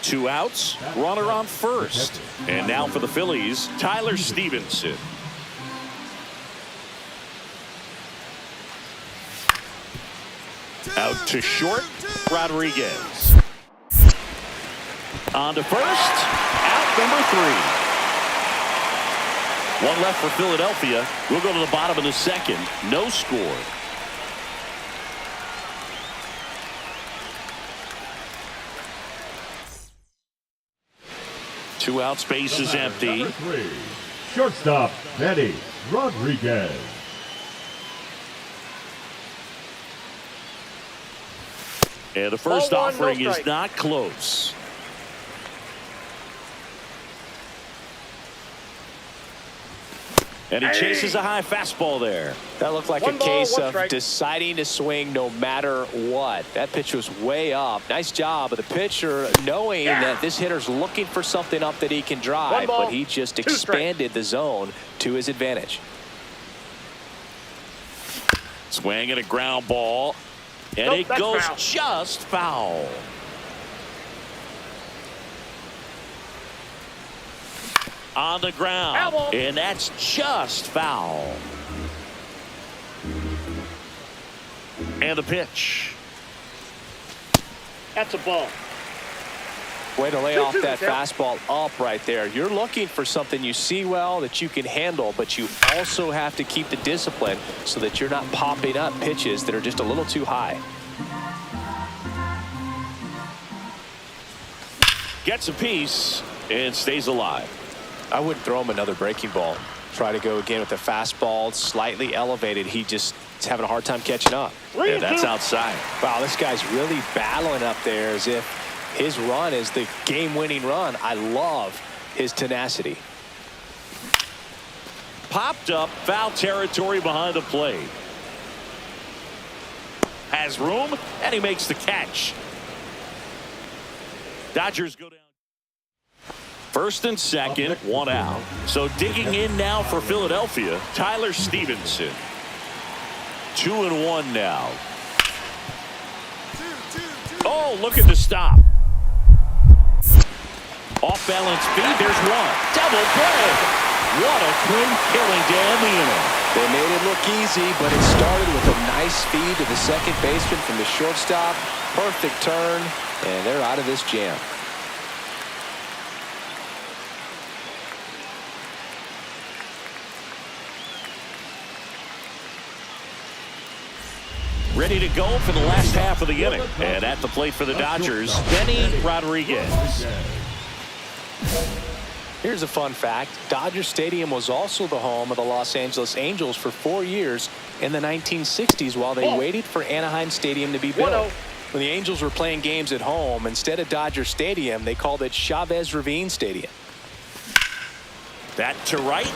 Two outs, runner on first. And now for the Phillies, Tyler Stevenson. Out to short, Rodriguez. On to first, out number three. One left for Philadelphia. We'll go to the bottom of the second. No score. Two out, space is empty. Number three, shortstop, Benny Rodriguez. And the first offering is not close. And he chases a high fastball there. That looked like a case of deciding to swing no matter what. That pitch was way up. Nice job of the pitcher knowing that this hitter's looking for something up that he can drive, but he just expanded the zone to his advantage. Swing and a ground ball. And it goes just foul. On the ground. And that's just foul. And the pitch. That's a ball. Way to lay off that fastball up right there. You're looking for something you see well that you can handle, but you also have to keep the discipline so that you're not popping up pitches that are just a little too high. Gets a piece and stays alive. I wouldn't throw him another breaking ball. Try to go again with the fastball, slightly elevated. He just is having a hard time catching up. Yeah, that's outside. Wow, this guy's really battling up there as if his run is the game-winning run. I love his tenacity. Popped up, foul territory behind the plate. Has room, and he makes the catch. Dodgers go down. First and second, one out. So digging in now for Philadelphia, Tyler Stevenson. 2-1 now. Oh, look at the stop. Off balance speed, there's one. Double play. What a clean killing to end the inning. They made it look easy, but it started with a nice feed to the second baseman from the shortstop. Perfect turn, and they're out of this jam. Ready to go for the last half of the inning. And at the plate for the Dodgers, Benny Rodriguez. Here's a fun fact. Dodger Stadium was also the home of the Los Angeles Angels for 4 years in the 1960s while they waited for Anaheim Stadium to be built. When the Angels were playing games at home, instead of Dodger Stadium, they called it Chavez Ravine Stadium. That to right.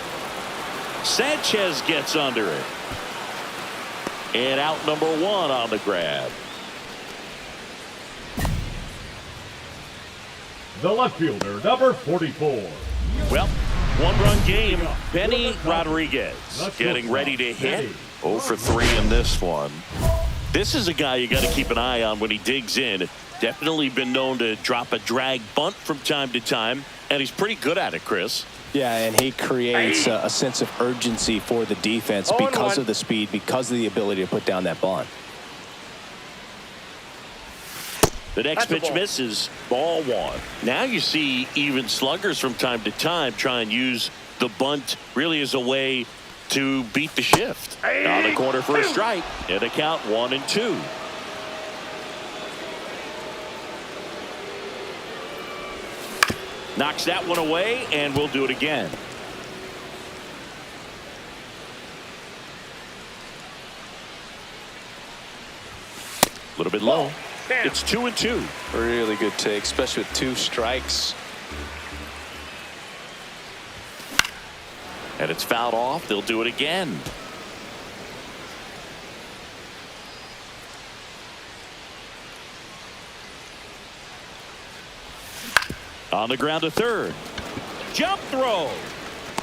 Sanchez gets under it. And out number one on the grab. The left fielder, number 44. Well, one-run game. Benny Rodriguez getting ready to hit. 0 for 3 in this one. This is a guy you got to keep an eye on when he digs in. Definitely been known to drop a drag bunt from time to time, and he's pretty good at it, Chris. Yeah, and he creates a sense of urgency for the defense because of the speed, because of the ability to put down that bunt. The next pitch misses, ball one. Now you see even sluggers from time to time try and use the bunt really as a way to beat the shift. On the corner for a strike, and a count 1-2. Knocks that one away, and we'll do it again. A little bit low. It's 2-2. Really good take, especially with 2 strikes. And it's fouled off. They'll do it again. On the ground to third. Jump throw.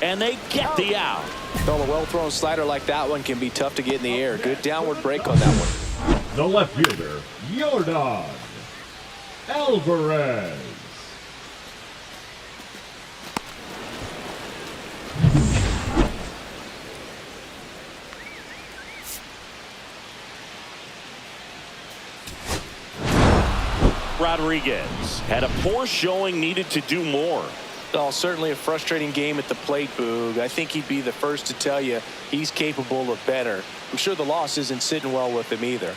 And they get the out. Well, a well-thrown slider like that one can be tough to get in the air. Good downward break on that one. The left fielder, Yordan Alvarez. Rodriguez had a poor showing, needed to do more. Oh, certainly a frustrating game at the plate, Boog. I think he'd be the first to tell you he's capable of better. I'm sure the loss isn't sitting well with him either.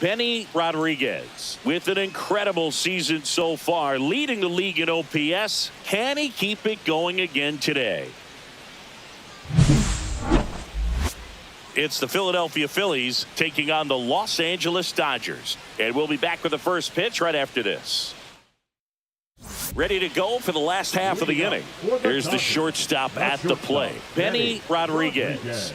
Benny Rodriguez with an incredible season so far, leading the league in OPS. Can he keep it going again today? It's the Philadelphia Phillies taking on the Los Angeles Dodgers. And we'll be back with the first pitch right after this. Ready to go for the last half of the inning. Here's the shortstop at the plate, Benny Rodriguez.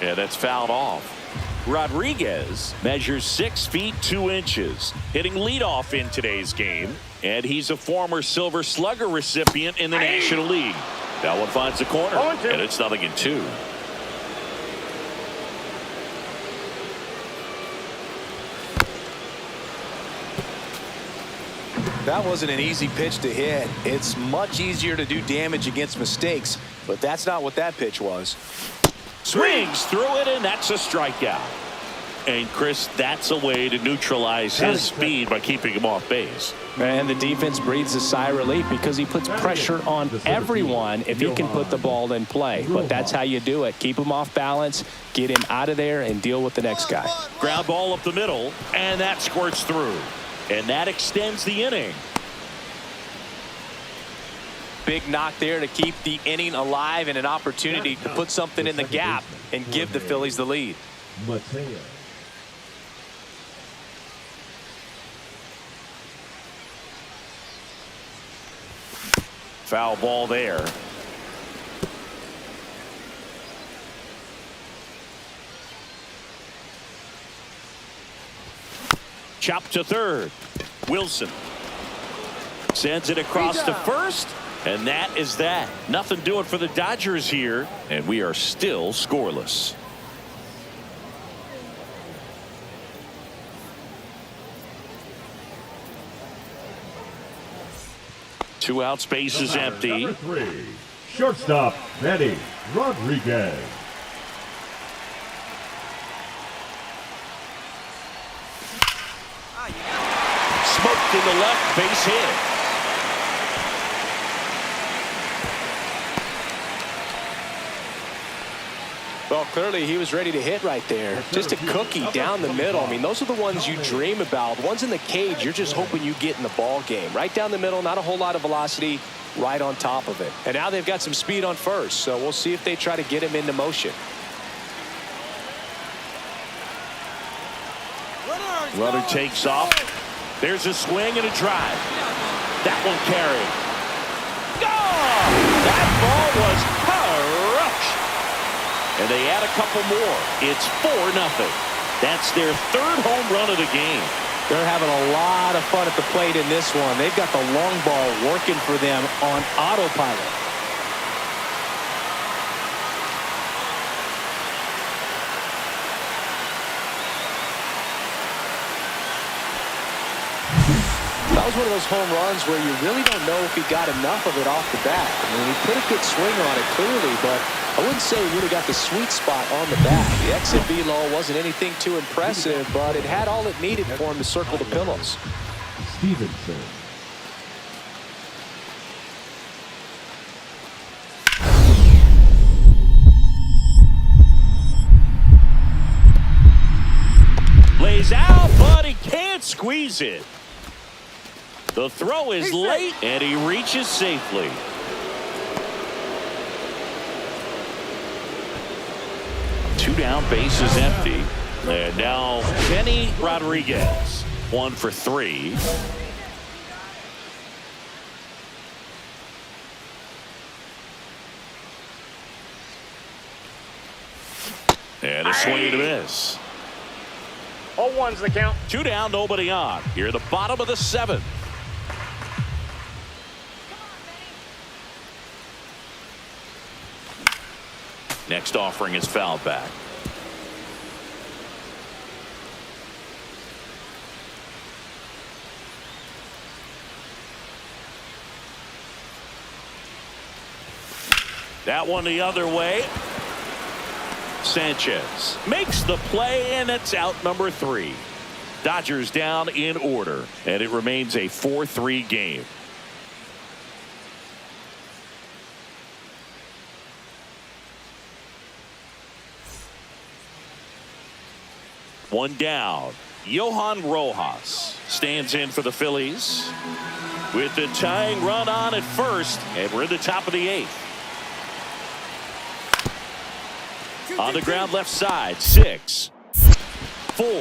Yeah, that's fouled off. Rodriguez measures 6 feet 2 inches, hitting leadoff in today's game, and he's a former Silver Slugger recipient in the National League. That one finds the corner, and it's 0-2. That wasn't an easy pitch to hit. It's much easier to do damage against mistakes, but that's not what that pitch was. Swings through it, and that's a strikeout. And Chris, that's a way to neutralize his speed by keeping him off base. And the defense breathes a sigh of relief because he puts pressure on everyone if he can put the ball in play. But that's how you do it. Keep him off balance, get him out of there, and deal with the next guy. Ground ball up the middle, and that squirts through. And that extends the inning. Big knock there to keep the inning alive and an opportunity to put something in the gap and give the Phillies the lead. Mateo. Foul ball there. Chop to third. Wilson sends it across to first, and that is that. Nothing doing for the Dodgers here, and we are still scoreless. Two out, space is empty. Number 3, shortstop, Benny Rodriguez. Smoked in the left, base hit. Well, clearly he was ready to hit right there. Just a cookie down the middle. I mean, those are the ones you dream about. Ones in the cage, you're just hoping you get in the ball game. Right down the middle, not a whole lot of velocity, right on top of it. And now they've got some speed on first, so we'll see if they try to get him into motion. Runner takes off. There's a swing and a drive. That one carried. Gone! That ball was crushed. And they add a couple more. It's 4-0. That's their third home run of the game. They're having a lot of fun at the plate in this one. They've got the long ball working for them on autopilot. That was one of those home runs where you really don't know if he got enough of it off the bat. I mean, he put a good swing on it clearly, but I wouldn't say he would have got the sweet spot on the bat. The exit velo wasn't anything too impressive, but it had all it needed for him to circle the pillows. Stevenson. Lays out, but he can't squeeze it. The throw is late, and he reaches safely. Two down, base is empty. And now Benny Rodriguez, 1 for 3. And a swing and a miss. 0-1's the count. 2 down, nobody on. Here at the bottom of the 7th. Next offering is fouled back. That one the other way. Sanchez makes the play, and it's out number 3. Dodgers down in order, and it remains a 4-3 game. One down. Johan Rojas stands in for the Phillies with the tying run on at first, and we're in the top of the 8th. On the ground left side, 6, 4, 3,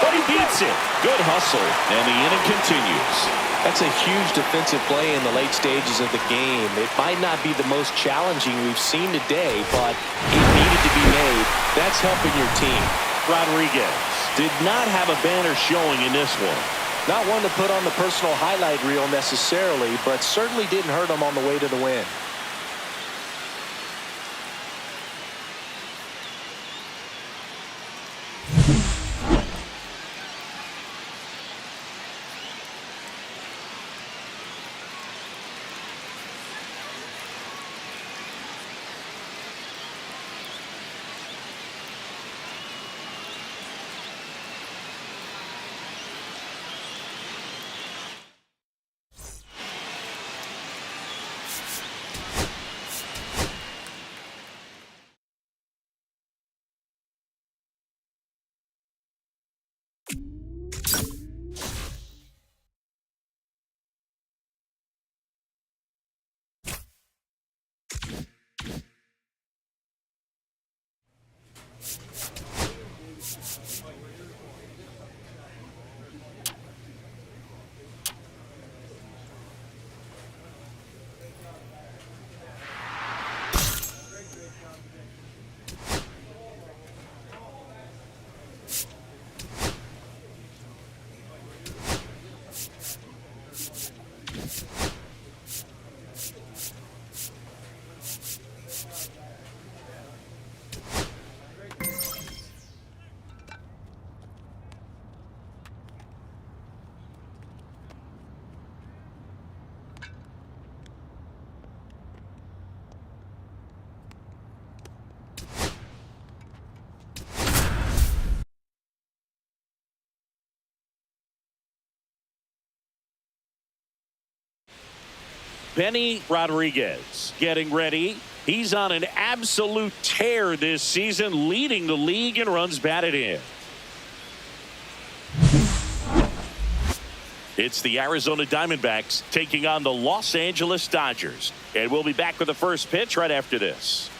but he beats it. Good hustle, and the inning continues. That's a huge defensive play in the late stages of the game. It might not be the most challenging we've seen today, but it needed to be made. That's helping your team. Rodriguez did not have a banner showing in this one. Not one to put on the personal highlight reel necessarily, but certainly didn't hurt him on the way to the win. Benny Rodriguez getting ready. He's on an absolute tear this season, leading the league in runs batted in. It's the Arizona Diamondbacks taking on the Los Angeles Dodgers. And we'll be back with the first pitch right after this.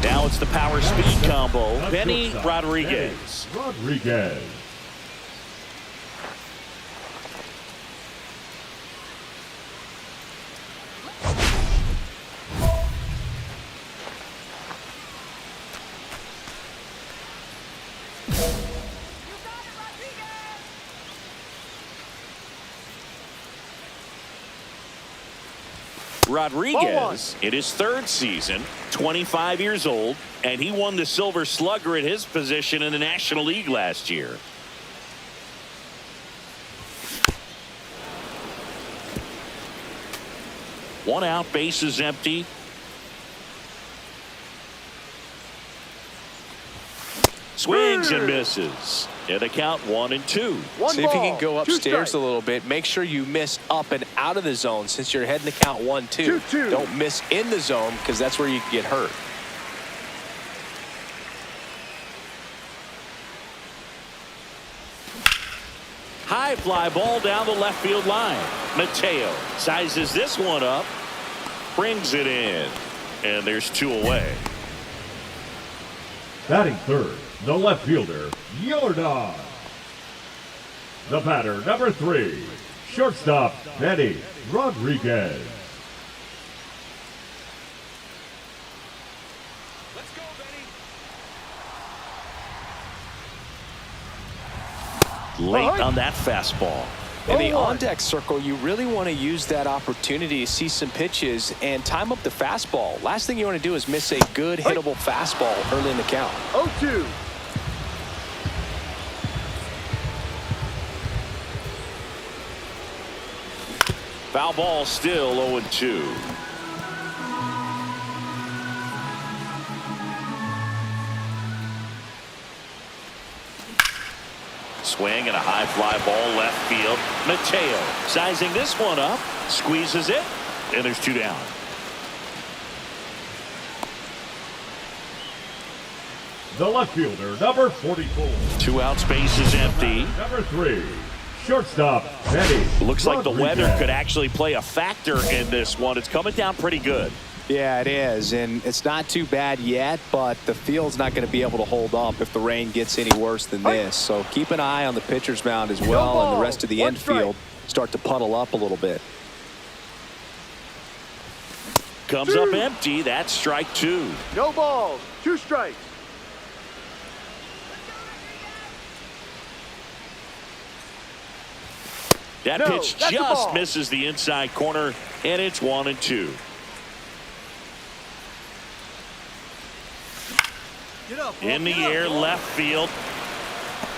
Now it's the power speed combo. Benny Rodriguez. Rodriguez. Rodriguez in his third season, 25 years old, and he won the Silver Slugger at his position in the National League last year. One out, bases empty. Swings and misses. And the count 1-2. See if you can go upstairs a little bit. Make sure you miss up and out of the zone since you're heading the count 1-2. Don't miss in the zone because that's where you can get hurt. High fly ball down the left field line. Mateo sizes this one up, brings it in, and there's 2 away. Batting third, the left fielder, Yordan. The batter, number 3, shortstop, Benny Rodriguez. Let's go, Benny. Late on that fastball. In the on-deck circle, you really want to use that opportunity to see some pitches and time up the fastball. Last thing you want to do is miss a good hittable fastball early in the count. 0-2. Foul ball, still 0-2. Swing and a high fly ball left field. Mateo sizing this one up, squeezes it, and there's 2 down. The left fielder, number 44. 2 outs, base is empty. Number 3, shortstop, Benny Looks like the weather Rodriguez. could actually play a factor in this one. It's coming down pretty good. Yeah, it is, and it's not too bad yet, but the field's not going to be able to hold up if the rain gets any worse than this. So keep an eye on the pitcher's mound as well, and the rest of the infield start to puddle up a little bit. Comes up empty. That's strike 2. No balls. 2 strikes. That pitch just misses the inside corner, and it's 1-2. In the air, left field.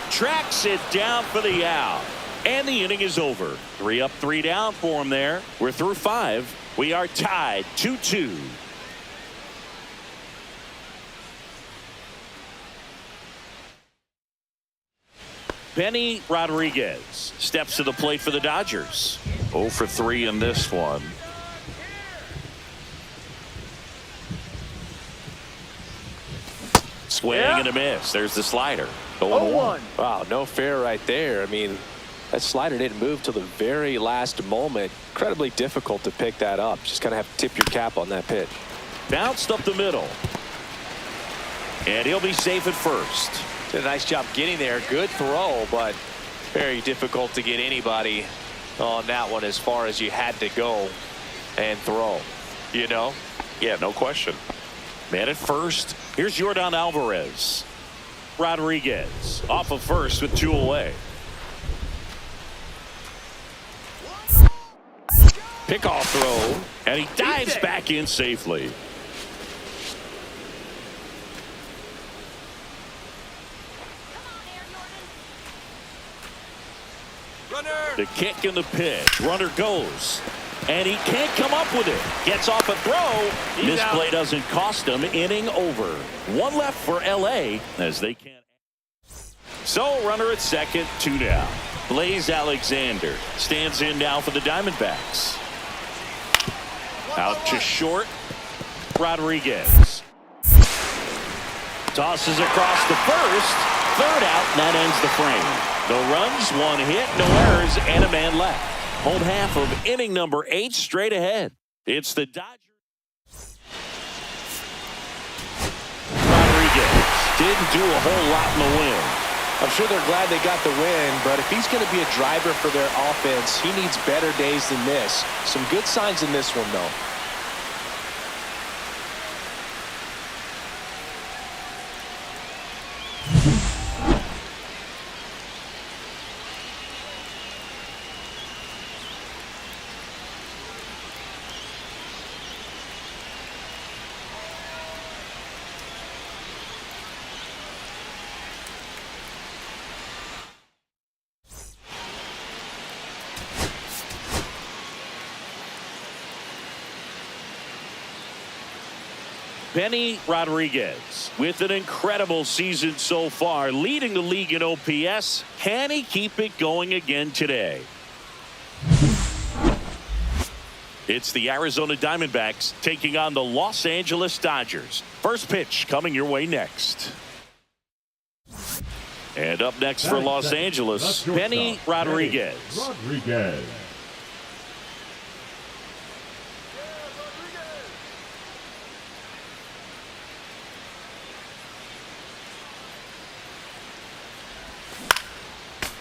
Tracks it down for the out. And the inning is over. 3 up, 3 down for him there. We're through 5. We are tied 2-2. Benny Rodriguez steps to the plate for the Dodgers. 0 for 3 in this one. Swing and a miss. There's the slider. 0-1. Wow, no fair right there. I mean, that slider didn't move till the very last moment. Incredibly difficult to pick that up. Just kind of have to tip your cap on that pitch. Bounced up the middle. And he'll be safe at first. Did a nice job getting there. Good throw, but very difficult to get anybody on that one as far as you had to go and throw. You know? Yeah, no question. Man at first. Here's Yordan Alvarez. Rodriguez off of first with 2 away. Pickoff throw, and he dives back in safely. The kick and the pitch. Runner goes. And he can't come up with it. Gets off a throw. This play doesn't cost him. Inning over. 1 left for L.A. as they can't. So runner at second, 2 down. Blaze Alexander stands in now for the Diamondbacks. Out to short. Rodriguez tosses across to first. Third out, and that ends the frame. No runs, one hit, no errors, and a man left. Home half of inning number 8 straight ahead. It's the Dodgers. Rodriguez didn't do a whole lot in the win. I'm sure they're glad they got the win, but if he's going to be a driver for their offense, he needs better days than this. Some good signs in this one, though. Benny Rodriguez with an incredible season so far, leading the league in OPS. Can he keep it going again today? It's the Arizona Diamondbacks taking on the Los Angeles Dodgers. First pitch coming your way next. And up next for Los Angeles, Benny Rodriguez.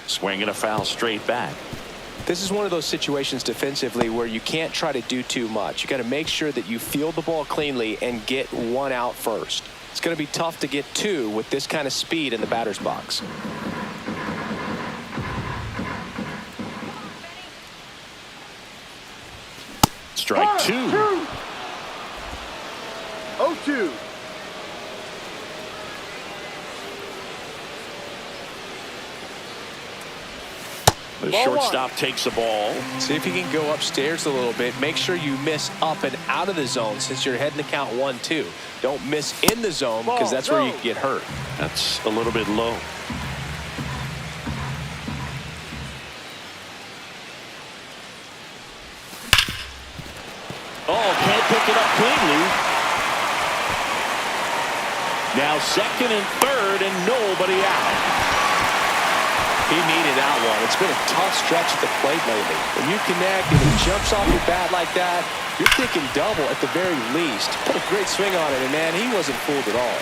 Swinging a foul straight back. This is one of those situations defensively where you can't try to do too much. You got to make sure that you field the ball cleanly and get one out first. It's going to be tough to get two with this kind of speed in the batter's box. Strike two. 0-2. The shortstop takes the ball. See if you can go upstairs a little bit. Make sure you miss up and out of the zone since you're heading to count 1-2. Don't miss in the zone because that's where you can get hurt. That's a little bit low. Oh, can't pick it up cleanly. Now second and third and nobody out. He needed that one. It's been a tough stretch at the plate lately. When you connect and he jumps off your bat like that, you're thinking double at the very least. Put a great swing on it, and man, he wasn't fooled at all.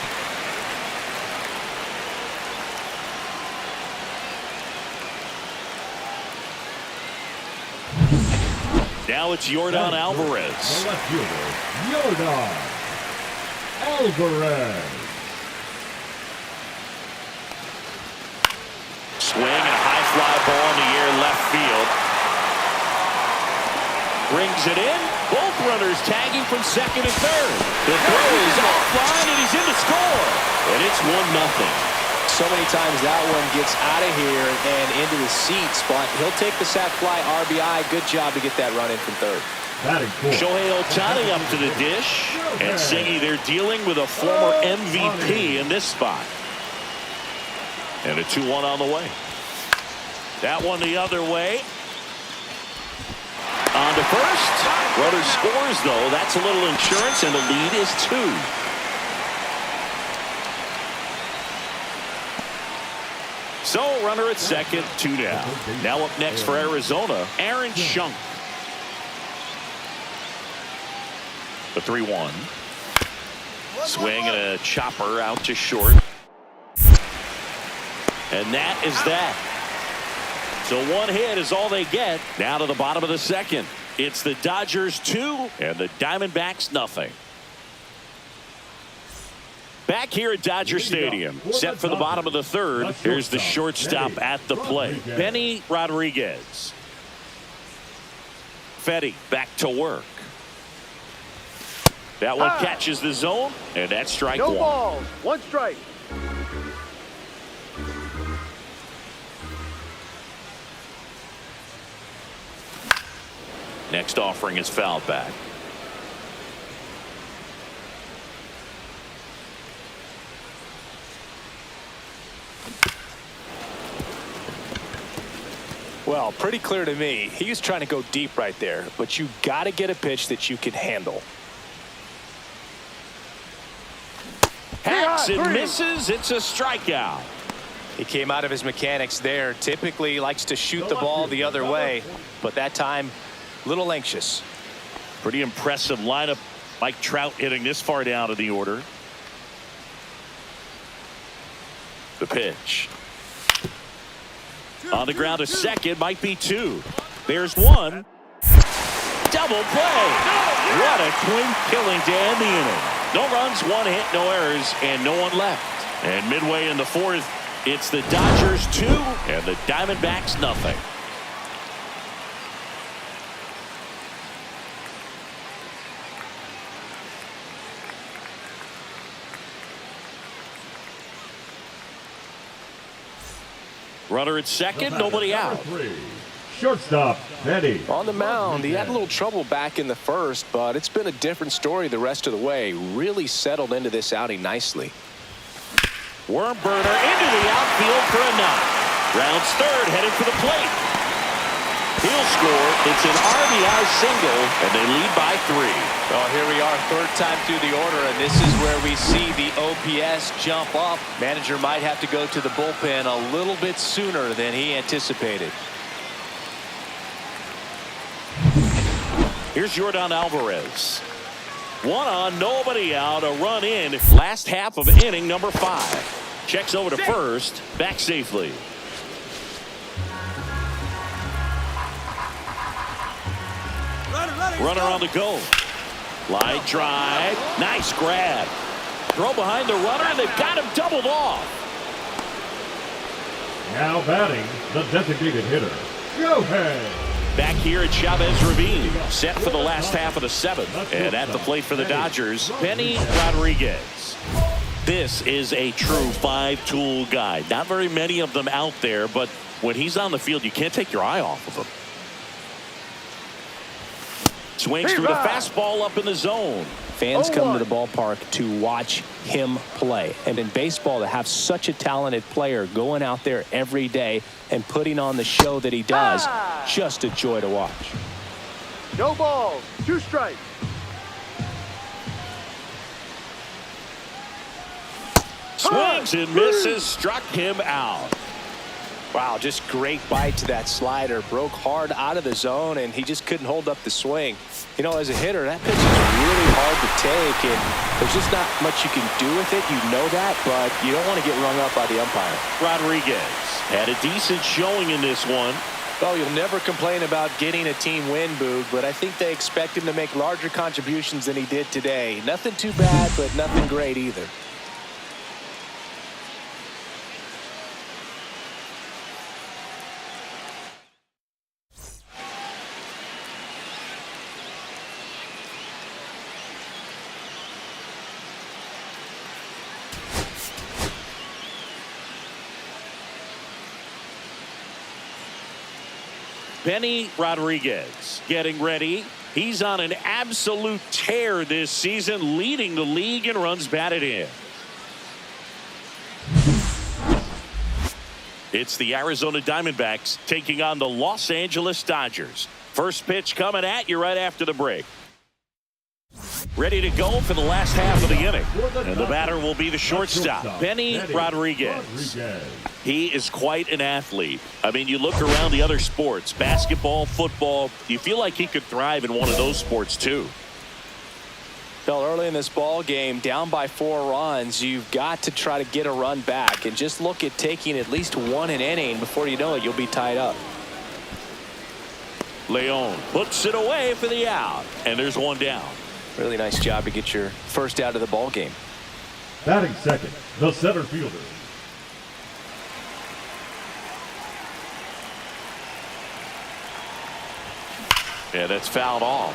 Now it's Yordan Alvarez. The left fielder, Yordan Alvarez. Swing and a high fly ball in the air left field. Brings it in. Both runners tagging from second and third. The throw is offline and he's in to score. And it's 1-0. So many times that one gets out of here and into the seats, but he'll take the sac fly RBI. Good job to get that run in from third. Shohei Ohtani up to the dish. And Singy, they're dealing with a former MVP in this spot. And a 2-1 on the way. That one the other way. On to first. Runner scores, though. That's a little insurance, and the lead is 2. So, runner at second, 2 down. Now up next for Arizona, Aaron Schunk. The 3-1. Swing and a chopper out to short. And that is that. So one hit is all they get. Now to the bottom of the second. It's the Dodgers 2 and the Diamondbacks nothing. Back here at Dodger Stadium, set for the bottom of the third. Here's the shortstop at the plate, Benny Rodriguez. Fetty back to work. That one catches the zone, and that's strike one. No balls, 1 strike. Next offering is fouled back. Well, pretty clear to me. He was trying to go deep right there, but you got to get a pitch that you can handle. Hacks and misses. It's a strikeout. He came out of his mechanics there. Typically likes to shoot the ball the other way, but that time a little anxious. Pretty impressive lineup. Mike Trout hitting this far down in the order. The pitch. On the ground, a second, might be two. There's one. Double play. What a clean killing to end the inning. No runs, one hit, no errors, and no one left. And midway in the fourth, it's the Dodgers 2 and the Diamondbacks nothing. Runner at second, nobody out. Shortstop, Benny. On the mound, he had a little trouble back in the first, but it's been a different story the rest of the way. Really settled into this outing nicely. Worm burner into the outfield for a knock. Rounds third, headed for the plate. He'll score. It's an RBI single, and they lead by 3. Well, here we are, third time through the order, and this is where we see the OPS jump up. Manager might have to go to the bullpen a little bit sooner than he anticipated. Here's Yordan Alvarez. 1 on, nobody out, a run in. Last half of inning number 5. Checks over to first, back safely. Runner on the go. Line drive. Nice grab. Throw behind the runner, and they've got him doubled off. Now batting, the designated hitter, Shohei. Back here at Chavez Ravine, set for the last half of the 7th. And at the plate for the Dodgers, Benny Rodriguez. This is a true 5-tool guy. Not very many of them out there, but when he's on the field, you can't take your eye off of him. Swings through the fastball up in the zone. Fans come to the ballpark to watch him play. And in baseball, to have such a talented player going out there every day and putting on the show that he does, just a joy to watch. No balls, 2 strikes. Swings and misses, struck him out. Wow, just great bite to that slider. Broke hard out of the zone, and he just couldn't hold up the swing. You know, as a hitter, that pitch is really hard to take, and there's just not much you can do with it. You know that, but you don't want to get rung up by the umpire. Rodriguez had a decent showing in this one. Well, you'll never complain about getting a team win, Boog, but I think they expect him to make larger contributions than he did today. Nothing too bad, but nothing great either. Benny Rodriguez getting ready. He's on an absolute tear this season, leading the league in runs batted in. It's the Arizona Diamondbacks taking on the Los Angeles Dodgers. First pitch coming at you right after the break. Ready to go for the last half of the inning. And the batter will be the shortstop, Benny Rodriguez. He is quite an athlete. I mean, you look around the other sports, basketball, football, you feel like he could thrive in one of those sports too. Well, early in this ball game, down by 4 runs, you've got to try to get a run back and just look at taking at least 1 an inning. Before you know it, you'll be tied up. Leon puts it away for the out, and there's 1 down. Really nice job to get your first out of the ball game. Batting second, the center fielder. Yeah, that's fouled off.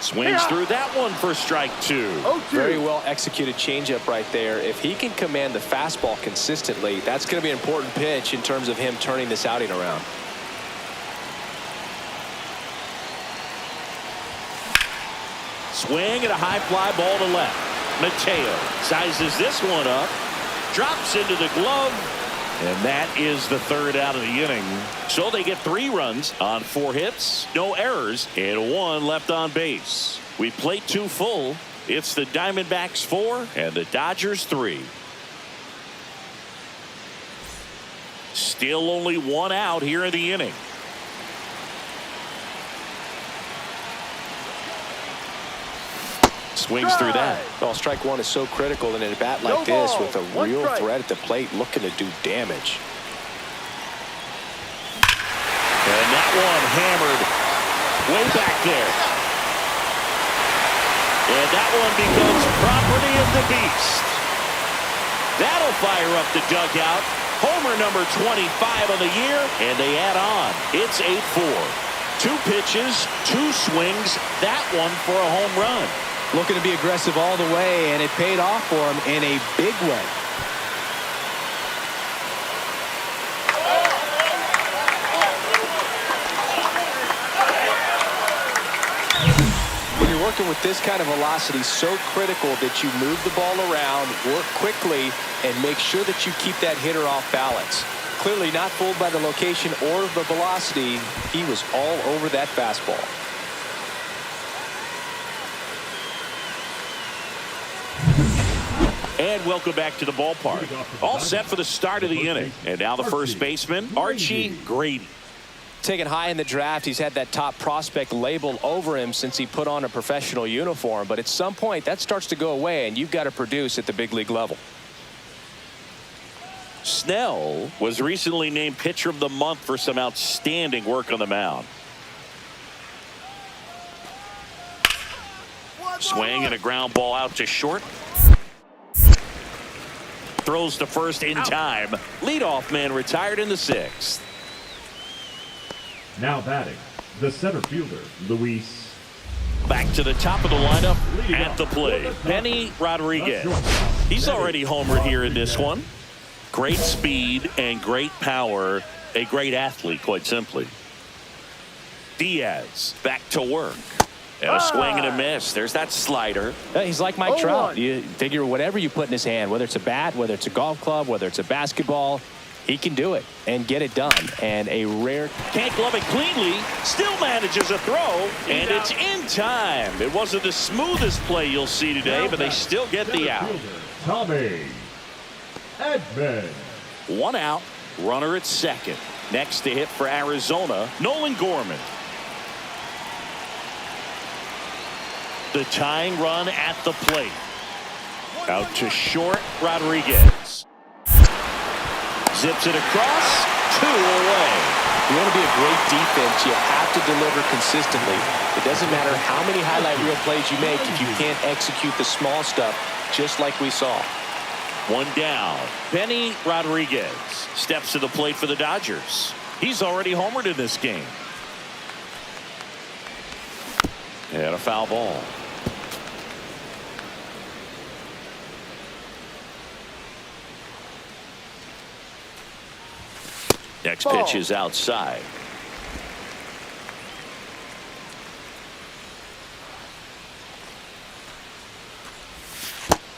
Swings through that one for strike 2. Very well executed changeup right there. If he can command the fastball consistently, that's going to be an important pitch in terms of him turning this outing around. Swing and a high fly ball to left. Mateo sizes this one up, drops into the glove, and that is the third out of the inning. So they get 3 runs on 4 hits, no errors, and 1 left on base. We played 2 full. It's the Diamondbacks 4 and the Dodgers 3. Still only 1 out here in the inning. Swings through that. Well, strike 1 is so critical in a bat like this with a real threat at the plate looking to do damage. And that one hammered way back there. And that one becomes property of the beast. That'll fire up the dugout. Homer number 25 of the year, and they add on. It's 8-4. 2 pitches, 2 swings, that one for a home run. Looking to be aggressive all the way, and it paid off for him in a big way. When you're working with this kind of velocity, so critical that you move the ball around, work quickly, and make sure that you keep that hitter off balance. Clearly not fooled by the location or the velocity. He was all over that fastball. And welcome back to the ballpark. All set for the start of the inning. And now the first baseman, Archie Grady. Taken high in the draft, he's had that top prospect label over him since he put on a professional uniform. But at some point, that starts to go away, and you've got to produce at the big league level. Snell was recently named Pitcher of the Month for some outstanding work on the mound. Swing and a ground ball out to short. Throws to first in time. Leadoff man retired in the 6th. Now batting, the center fielder, Luis. Back to the top of the lineup at the plate, Benny Rodriguez. He's already homered here in this one. Great speed and great power. A great athlete, quite simply. Diaz back to work. And a swing and a miss. There's that slider. He's like Mike Trout. You figure whatever you put in his hand, whether it's a bat, whether it's a golf club, whether it's a basketball, he can do it and get it done. And a rare. Can't glove it cleanly. Still manages a throw. And it's in time. It wasn't the smoothest play you'll see today, but they still get the out. Tommy Edman. 1 out. Runner at second. Next to hit for Arizona, Nolan Gorman. The tying run at the plate. Out to short, Rodriguez. Zips it across, 2 away. You want to be a great defense, you have to deliver consistently. It doesn't matter how many highlight reel plays you make if you can't execute the small stuff, just like we saw. 1 down. Benny Rodriguez steps to the plate for the Dodgers. He's already homered in this game. And a foul ball. Next pitch is outside.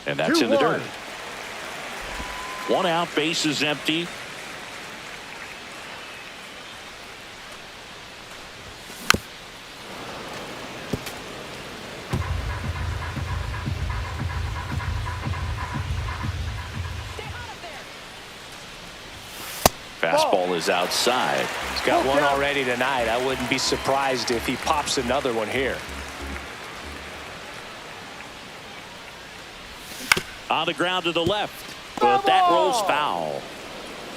And that's in the dirt. 1 out, base is empty. Fastball is outside. He's got one already tonight. I wouldn't be surprised if he pops another one here. On the ground to the left, but that rolls foul.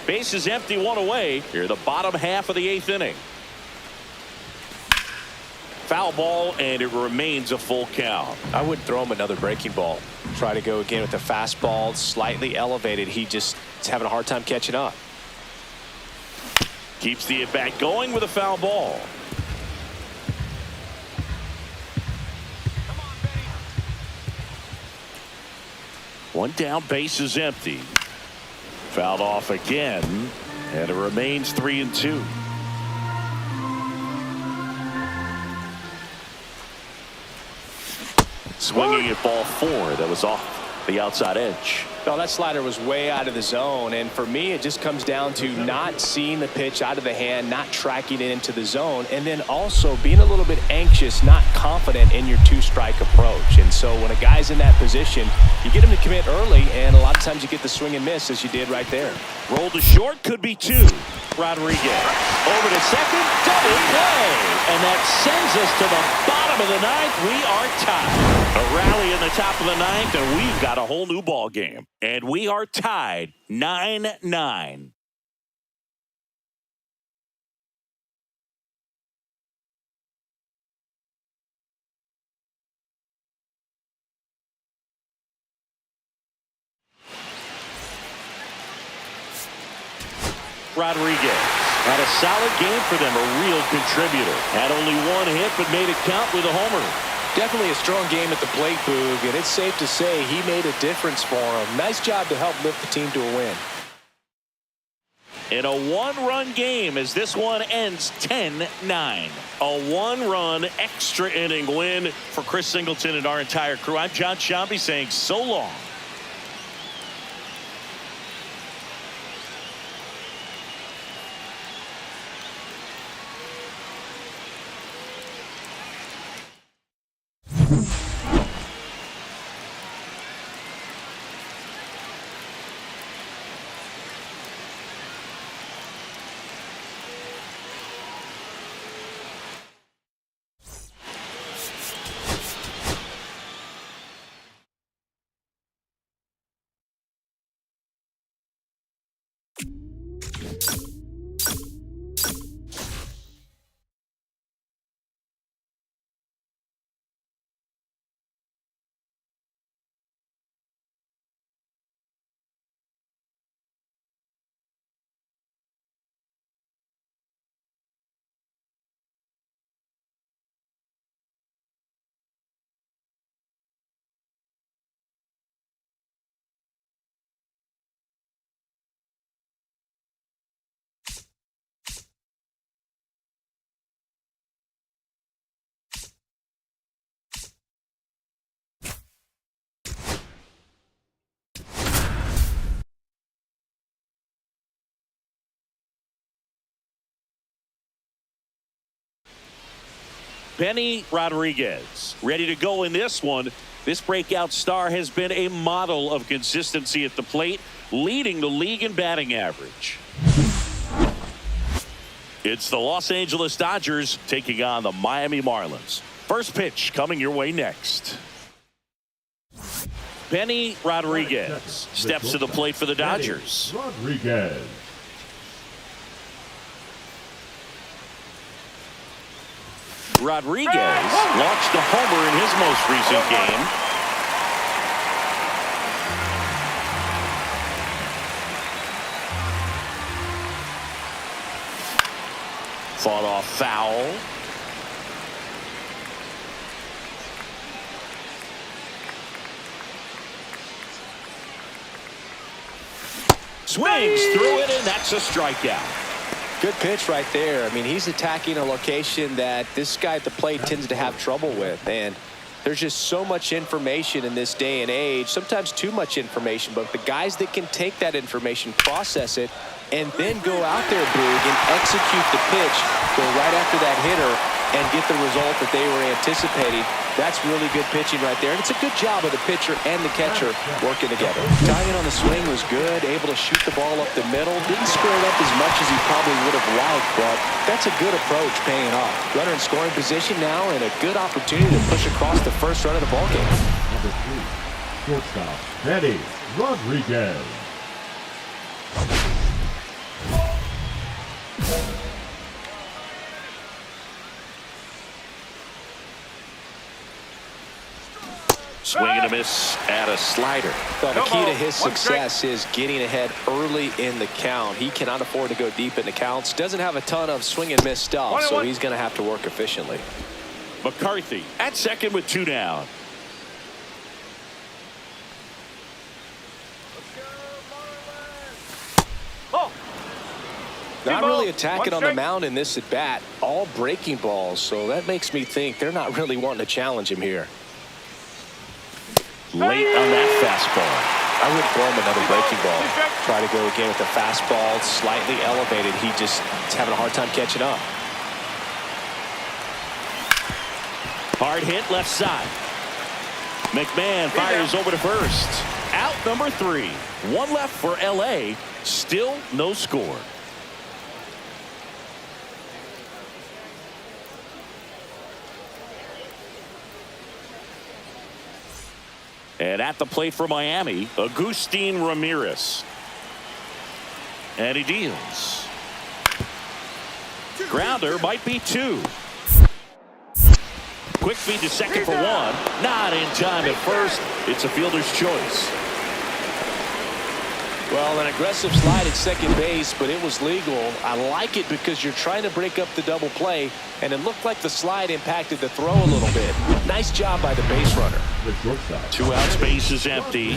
Base is empty, 1 away. Here, the bottom half of the 8th inning. Foul ball, and it remains a full count. I wouldn't throw him another breaking ball. Try to go again with the fastball, slightly elevated. He just is having a hard time catching up. Keeps the at-bat going with a foul ball. One down, base is empty. Fouled off again, and it remains 3-2. swinging at ball 4 that was off the outside edge. Well, that slider was way out of the zone, and for me it just comes down to not seeing the pitch out of the hand, not tracking it into the zone, and then also being a little bit anxious, not confident in your two-strike approach. And so when a guy's in that position, you get him to commit early, and a lot of times you get the swing and miss as you did right there. Roll to short, could be 2. Rodriguez over to second, double play, and that sends us to the bottom of the 9th. We are tied. A rally in the top of the 9th, and we've got a whole new ball game. And we are tied 9-9. Rodriguez had a solid game for them, a real contributor. Had only 1 hit, but made it count with a homer. Definitely a strong game at the plate, Boog, and it's safe to say he made a difference for him. Nice job to help lift the team to a win. In a 1-run game as this one ends 10-9. A 1-run extra inning win for Chris Singleton and our entire crew. I'm John Shambi saying so long. Benny Rodriguez ready to go in this one. This breakout star has been a model of consistency at the plate, leading the league in batting average. It's the Los Angeles Dodgers taking on the Miami Marlins. First pitch coming your way next. Benny Rodriguez steps to the plate for the Dodgers. Rodriguez. Rodriguez launched a homer in his most recent game. Fought off foul. Swings through it, and that's a strikeout. Good pitch right there. I mean, he's attacking a location that this guy at the plate tends to have trouble with. And there's just so much information in this day and age, sometimes too much information. But the guys that can take that information, process it, and then go out there, Boog, and execute the pitch, go right after that hitter, and get the result that they were anticipating. That's really good pitching right there. And it's a good job of the pitcher and the catcher working together. Timing on the swing was good, able to shoot the ball up the middle. Didn't square it up as much as he probably would have liked, but that's a good approach paying off. Runner in scoring position now and a good opportunity to push across the first run of the ballgame. Number 3, shortstop, Benny Rodriguez. Swing and a miss at a slider. Well, the key to his success is getting ahead early in the count. He cannot afford to go deep in the counts. Doesn't have a ton of swing and miss stuff, so he's going to have to work efficiently. McCarthy at second with 2 down. Not really attacking on the mound in this at bat. All breaking balls, so that makes me think they're not really wanting to challenge him here. late on that fastball. I wouldn't throw him another breaking ball. Try to go again with the fastball, slightly elevated. He just is having a hard time catching up. Hard hit left side. McMahon fires over to first. Out number 3. One left for LA. Still no score. And at the plate for Miami, Agustin Ramirez. And he deals. Grounder might be 2. Quick feed to second for 1. Not in time at first. It's a fielder's choice. Well, an aggressive slide at second base, but it was legal. I like it because you're trying to break up the double play, and it looked like the slide impacted the throw a little bit. Nice job by the base runner. The shortstop. 2 out, space is empty.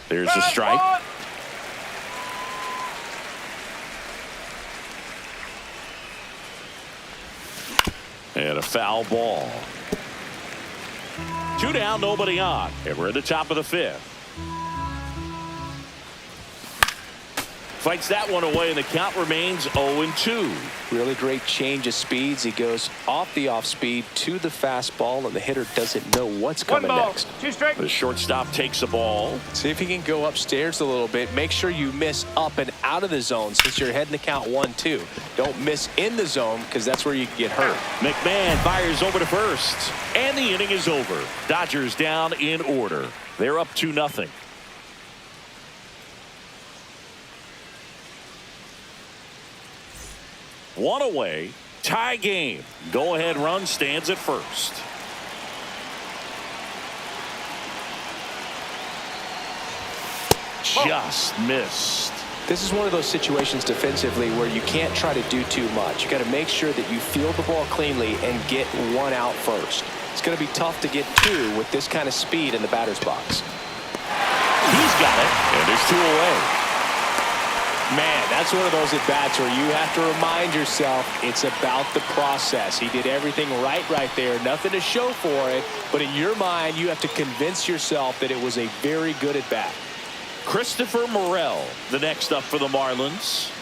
There's a strike. And a foul ball. 2 down, nobody on. And we're at the top of the 5th. Fights that one away, and the count remains 0-2. Really great change of speeds. He goes off the off speed to the fastball, and the hitter doesn't know what's coming next. 2 strikes. The shortstop takes the ball. See if he can go upstairs a little bit. Make sure you miss up and out of the zone since you're heading to count 1-2. Don't miss in the zone because that's where you can get hurt. McMahon fires over to first, and the inning is over. Dodgers down in order. They're up 2-0. One away, tie game. Go-ahead run stands at first. Just missed. This is one of those situations defensively where you can't try to do too much. You got to make sure that you field the ball cleanly and get 1 out first. It's going to be tough to get 2 with this kind of speed in the batter's box. He's got it, and there's 2 away. Man, that's one of those at-bats where you have to remind yourself it's about the process. He did everything right there. Nothing to show for it, but in your mind, you have to convince yourself that it was a very good at-bat. Christopher Morel, the next up for the Marlins.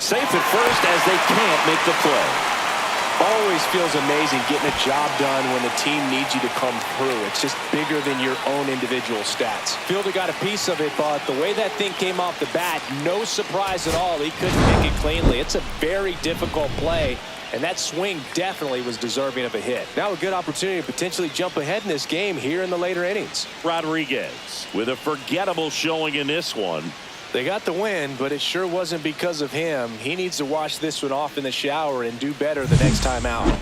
Safe at first as they can't make the play. Always feels amazing getting a job done when the team needs you to come through. It's just bigger than your own individual stats. Fielder got a piece of it, but the way that thing came off the bat, no surprise at all. He couldn't make it cleanly. It's a very difficult play, and that swing definitely was deserving of a hit. Now a good opportunity to potentially jump ahead in this game here in the later innings. Rodriguez with a forgettable showing in this one. They got the win, but it sure wasn't because of him. He needs to wash this one off in the shower and do better the next time out.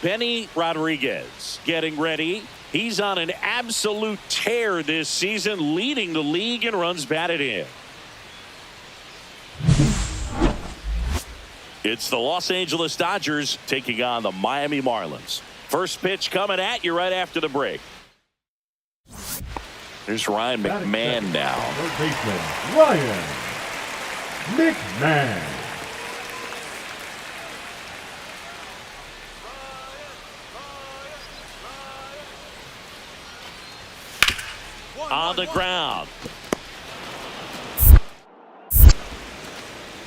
Benny Rodriguez getting ready. He's on an absolute tear this season, leading the league in runs batted in. It's the Los Angeles Dodgers taking on the Miami Marlins. First pitch coming at you right after the break. Here's Ryan McMahon now. Third baseman, Ryan McMahon. On the ground.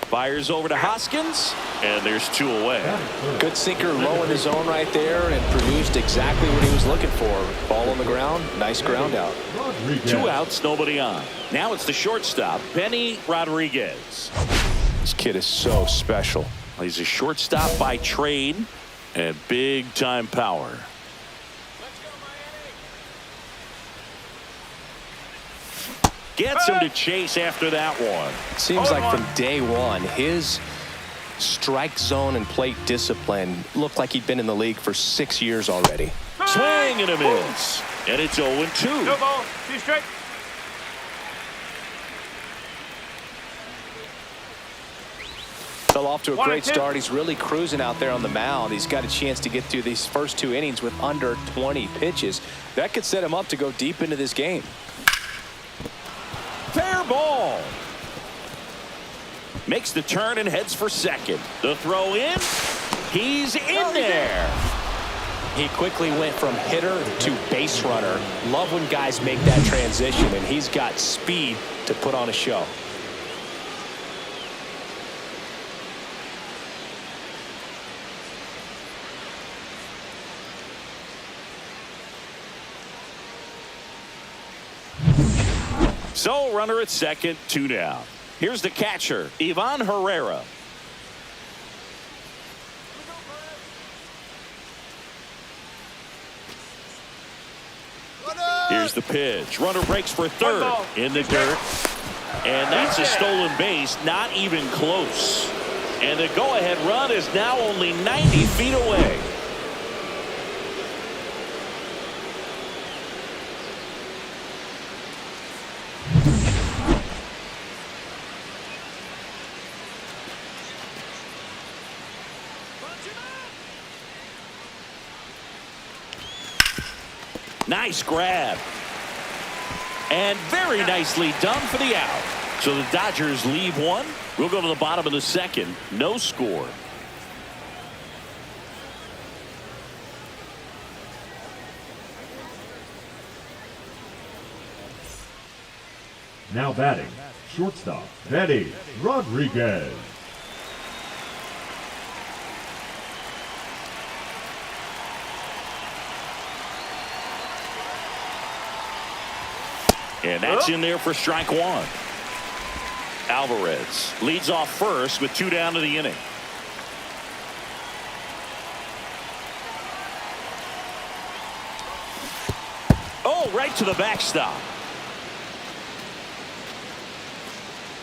Fires over to Hoskins, and there's 2 away. Good sinker low in the zone right there and produced exactly what he was looking for. Ball on the ground, nice ground out. 2 outs, nobody on. Now it's the shortstop, Benny Rodriguez. This kid is so special. He's a shortstop by trade, And big time power. Gets him to chase after that one. Seems like from day one, his strike zone and plate discipline looked like he'd been in the league for 6 years already. Swing and a miss. And it's 0-2. No ball. 2 strike. Fell off to a great start. He's really cruising out there on the mound. He's got a chance to get through these first 2 innings with under 20 pitches. That could set him up to go deep into this game. Fair ball. Makes the turn and heads for second. The throw in. He's in there. He quickly went from hitter to base runner. Love when guys make that transition, and he's got speed to put on a show. So runner at second, 2 down. Here's the catcher, Ivan Herrera. Here's the pitch. Runner breaks for third in the dirt. And that's a stolen base, not even close. And the go-ahead run is now only 90 feet away. Nice grab. And very nicely done for the out. So the Dodgers leave one. We'll go to the bottom of the second. No score. Now batting, shortstop, Benny Rodriguez. And that's in there for strike one. Alvarez leads off first with 2 down to the inning. Oh, right to the backstop.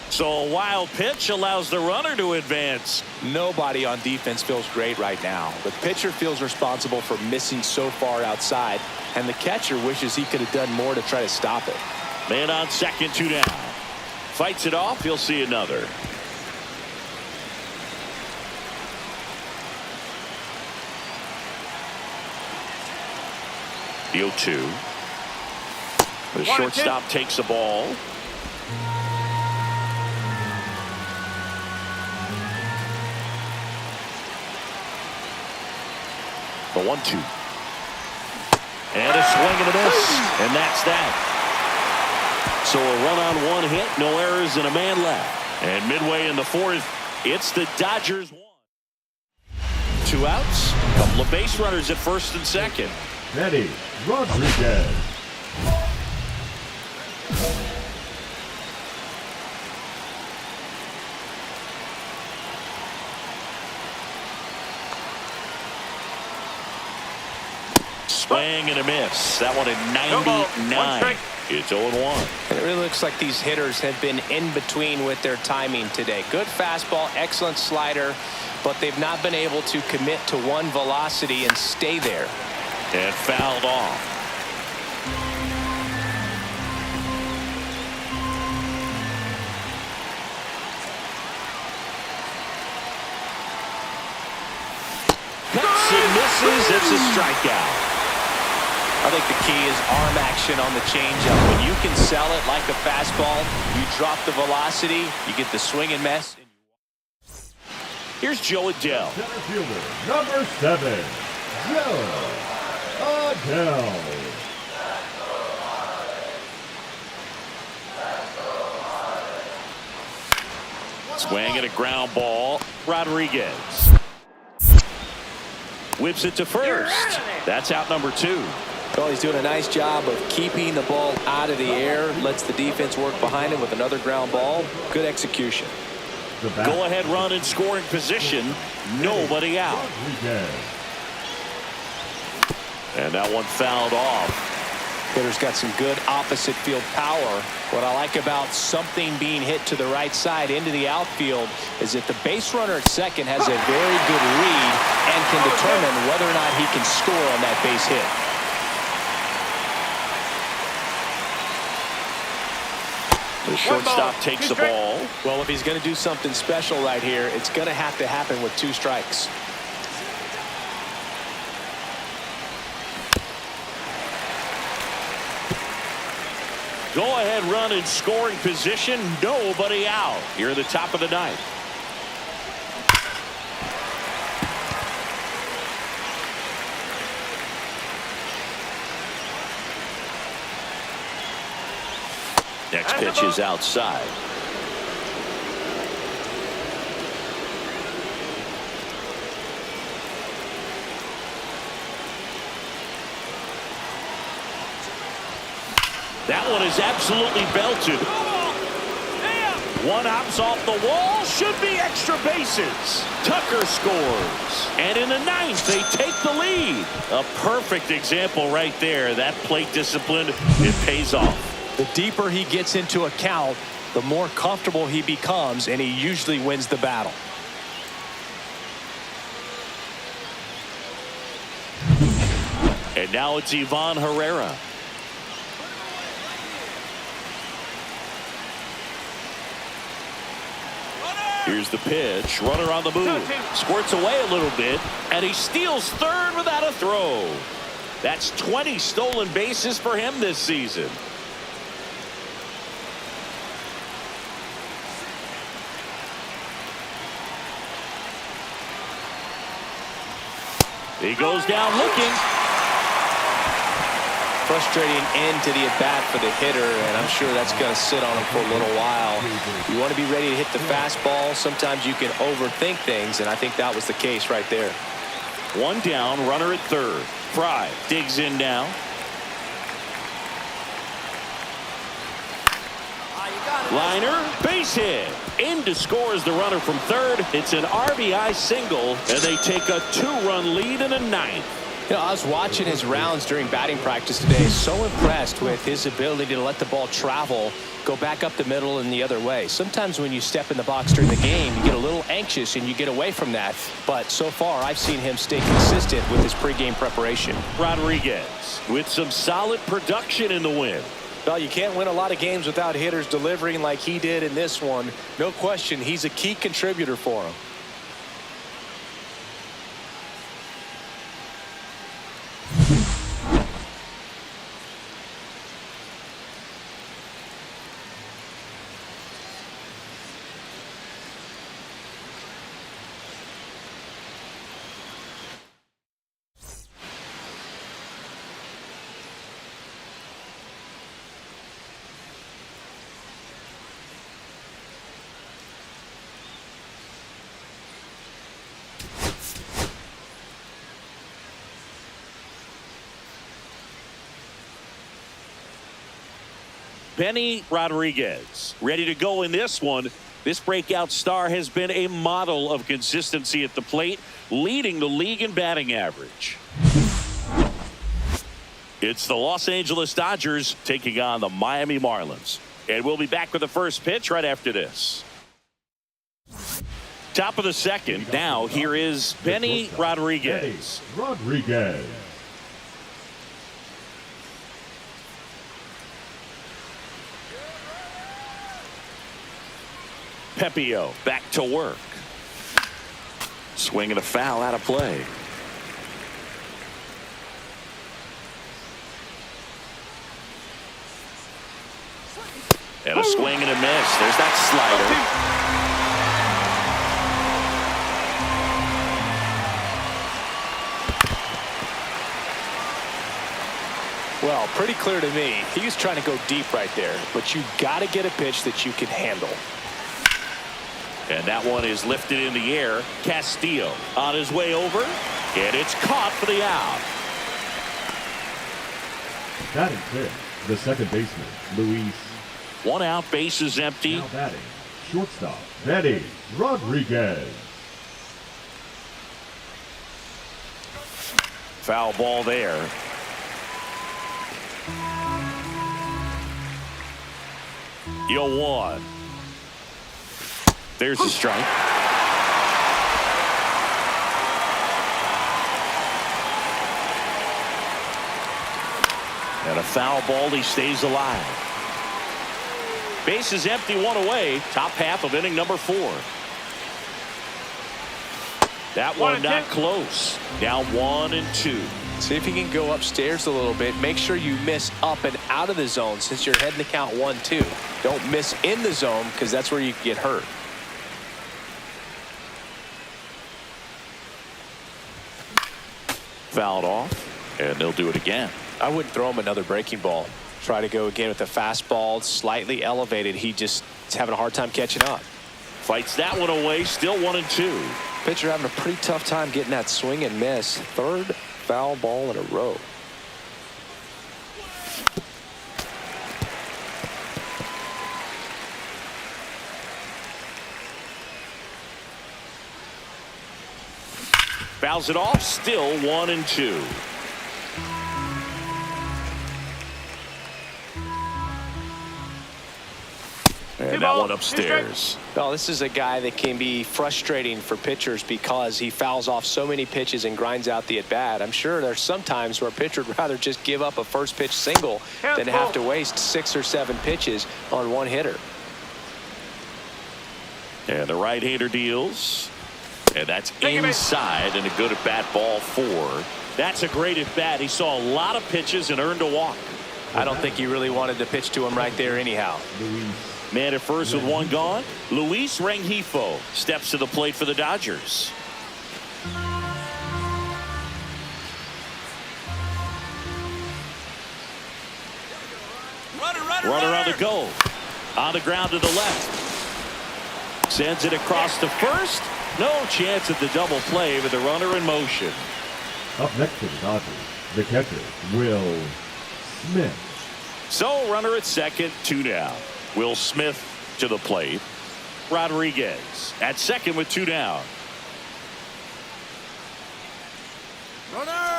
So a wild pitch allows the runner to advance. Nobody on defense feels great right now. The pitcher feels responsible for missing so far outside, and the catcher wishes he could have done more to try to stop it. Man on second, 2 down. Fights it off. He'll see another. The 0-2. The shortstop takes the ball. The 1-2. And a swing and a miss. And that's that. So a run on 1 hit, no errors, and a man left. And midway in the 4th, it's the Dodgers 1. 2 outs, couple of base runners at first and second. Benny Rodriguez. Swing and a miss. That one at 99. It's 0-1. And it really looks like these hitters have been in between with their timing today. Good fastball, excellent slider, but they've not been able to commit to one velocity and stay there. And fouled off. Cuts and misses. It's a strikeout. I think the key is arm action on the changeup. When you can sell it like a fastball, you drop the velocity, you get the swing and miss. Here's Joe Adele. Center fielder, number 7, Joe Adele. Swing and a ground ball. Rodriguez whips it to first. That's out number 2. Well, he's doing a nice job of keeping the ball out of the air, lets the defense work behind him with another ground ball. Good execution. Go ahead run in scoring position. Nobody out. And that one fouled off. Hitter's got some good opposite field power. What I like about something being hit to the right side into the outfield is that the base runner at second has a very good read and can determine whether or not he can score on that base hit. The shortstop takes the ball. Well, if he's going to do something special right here, it's going to have to happen with 2 strikes. Go-ahead run in scoring position. Nobody out here at the top of the ninth. Next pitch is outside. That one is absolutely belted. One hops off the wall. Should be extra bases. Tucker scores. And in the ninth, they take the lead. A perfect example right there. That plate discipline, it pays off. The deeper he gets into a count, the more comfortable he becomes, and he usually wins the battle. And now it's Ivan Herrera. Here's the pitch. Runner on the move. Squirts away a little bit, and he steals third without a throw. That's 20 stolen bases for him this season. He goes down looking. Frustrating end to the at-bat for the hitter, and I'm sure that's going to sit on him for a little while. You want to be ready to hit the fastball. Sometimes you can overthink things, and I think that was the case right there. One down, runner at third. Fry digs in now. Liner, base hit. In to score is the runner from third. It's an RBI single, and they take a 2-run lead in the ninth. You know, I was watching his rounds during batting practice today. So impressed with his ability to let the ball travel, go back up the middle and the other way. Sometimes when you step in the box during the game, you get a little anxious and you get away from that. But so far, I've seen him stay consistent with his pregame preparation. Rodriguez with some solid production in the win. Well, you can't win a lot of games without hitters delivering like he did in this one. No question, he's a key contributor for him. Benny Rodriguez ready to go in this one. This breakout star has been a model of consistency at the plate, leading the league in batting average. It's the Los Angeles Dodgers taking on the Miami Marlins. And we'll be back with the first pitch right after this. Top of the second. Now here is Benny Rodriguez. Rodriguez. Pepio back to work. Swing and a foul out of play. And a swing and a miss. There's that slider. Well, pretty clear to me. He was trying to go deep right there, but you got to get a pitch that you can handle. And that one is lifted in the air. Castillo on his way over, and it's caught for the out. Batting fifth, the second baseman, Luis. One out, base is empty. Now batting, shortstop, Benny Rodriguez. Foul ball there. You'll one. There's a strike. And a foul ball. He stays alive. Base is empty, one away. Top half of inning number 4. That one not close. Now 1-2. See if you can go upstairs a little bit. Make sure you miss up and out of the zone since you're heading to count 1-2. Don't miss in the zone because that's where you can get hurt. Fouled off, and they'll do it again. I wouldn't throw him another breaking ball. Try to go again with a fastball, slightly elevated. He just is having a hard time catching up. Fights that one away, still 1-2. Pitcher having a pretty tough time getting that swing and miss. 3rd foul ball in a row. Fouls it off, still 1-2. And that one upstairs. Well, this is a guy that can be frustrating for pitchers because he fouls off so many pitches and grinds out the at-bat. I'm sure there's some times where a pitcher would rather just give up a first pitch single than have to waste 6 or 7 pitches on one hitter. And the right-hander deals. And that's inside and a good at-bat ball 4. That's a great at-bat. He saw a lot of pitches and earned a walk. I don't think he really wanted to pitch to him right there anyhow. Man at first with one gone. Luis Rengifo steps to the plate for the Dodgers. Runner on the go. On the ground to the left. Sends it across to first. No chance at the double play with the runner in motion. Up next to the Dodgers, the catcher, Will Smith. So runner at second, 2 down. Will Smith to the plate. Rodriguez at second with 2 down.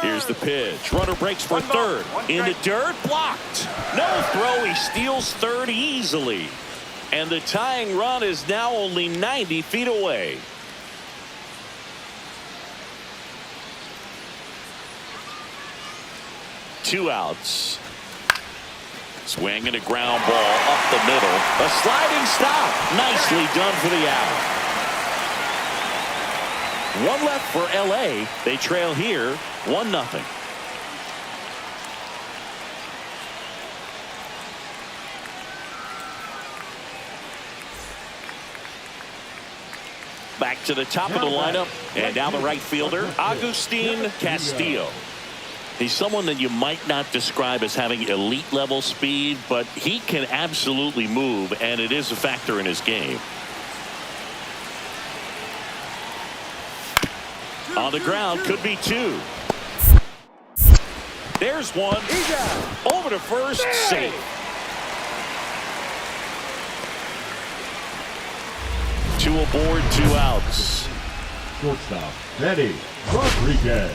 Here's the pitch. Runner breaks for third. In the dirt, blocked. No throw. He steals third easily. And the tying run is now only 90 feet away. Two outs. Swing and a ground ball up the middle. A sliding stop. Nicely done for the out. One left for LA. They trail here 1-0. Back to the top of the lineup and down the right fielder, Agustin Castillo. He's someone that you might not describe as having elite level speed, but he can absolutely move, and it is a factor in his game. On the ground, could be 2. There's one. Over to first, safe. 2 aboard, 2 outs. Shortstop, Benny Rodriguez.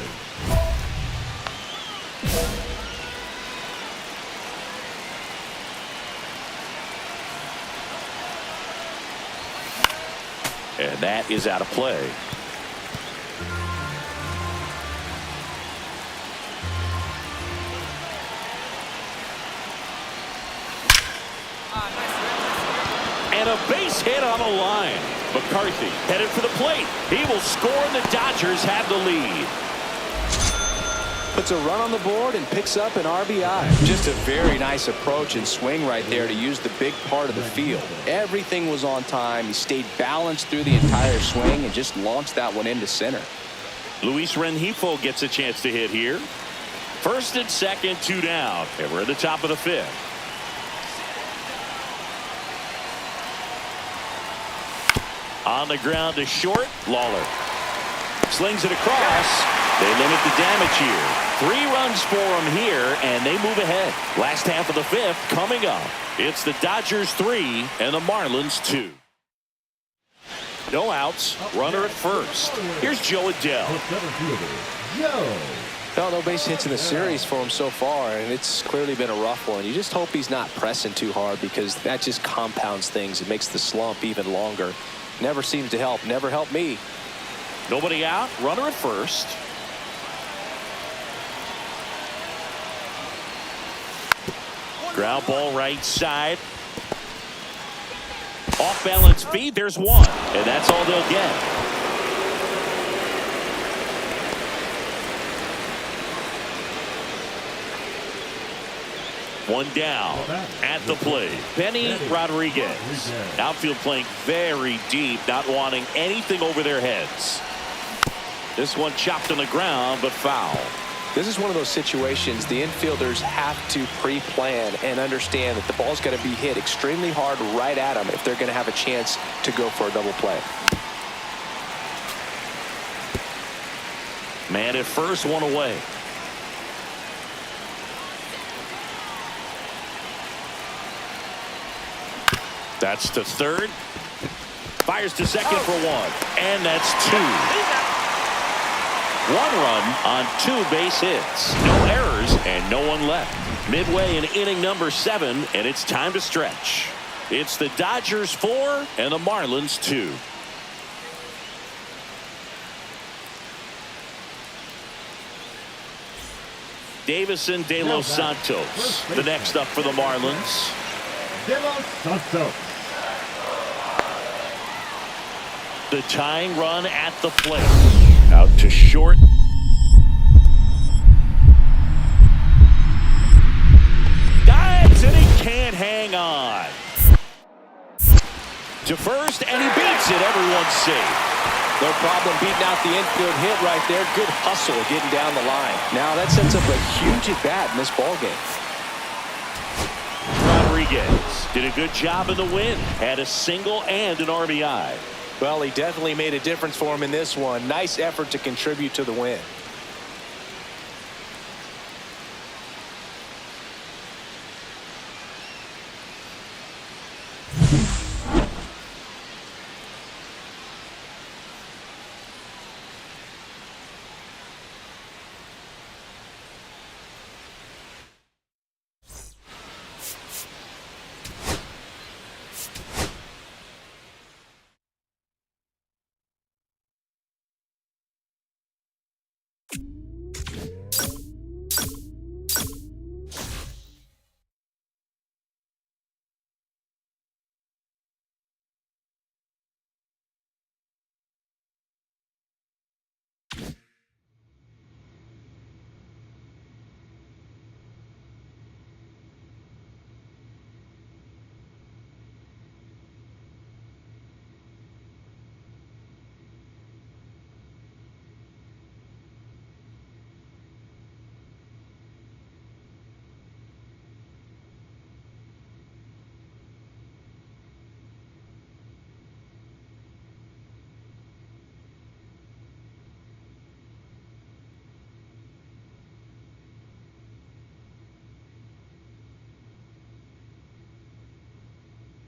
And that is out of play. And a base hit on the line. McCarthy headed for the plate. He will score, and the Dodgers have the lead. Puts a run on the board and picks up an RBI. Just a very nice approach and swing right there to use the big part of the field. Everything was on time. He stayed balanced through the entire swing and just launched that one into center. Luis Rengifo gets a chance to hit here. First and second, 2 down. And we're at the top of the 5th. On the ground to short, Lawler. Slings it across. They limit the damage here. 3 runs for them here, and they move ahead. Last half of the 5th coming up. It's the Dodgers 3 and the Marlins 2. No outs. Runner at first. Here's Joe Adell. The center fielder, Joe. No base hits in the series for him so far, and it's clearly been a rough one. You just hope he's not pressing too hard, because that just compounds things. It makes the slump even longer. Never seems to help. Never helped me. Nobody out. Runner at first. Ground ball right side. Off balance feed. There's one. And that's all they'll get. One down at the plate. Benny Rodriguez. Outfield playing very deep, not wanting anything over their heads. This one chopped on the ground, but foul. This is one of those situations the infielders have to pre-plan and understand that the ball's got to be hit extremely hard right at them if they're going to have a chance to go for a double play. Man at first, one away. That's to third. Fires to second for one. And that's two. 1 run on 2 base hits. No errors and no one left. Midway in inning number 7, and it's time to stretch. It's the Dodgers 4 and the Marlins 2. Davison De Los Santos, the next up for the Marlins. De Los Santos. The tying run at the plate. Out to short. Dives, and he can't hang on. To first, and he beats it. Everyone's safe. No problem beating out the infield hit right there. Good hustle getting down the line. Now that sets up a huge at-bat in this ballgame. Rodriguez did a good job in the win. Had a single and an RBI. Well, he definitely made a difference for him in this one. Nice effort to contribute to the win.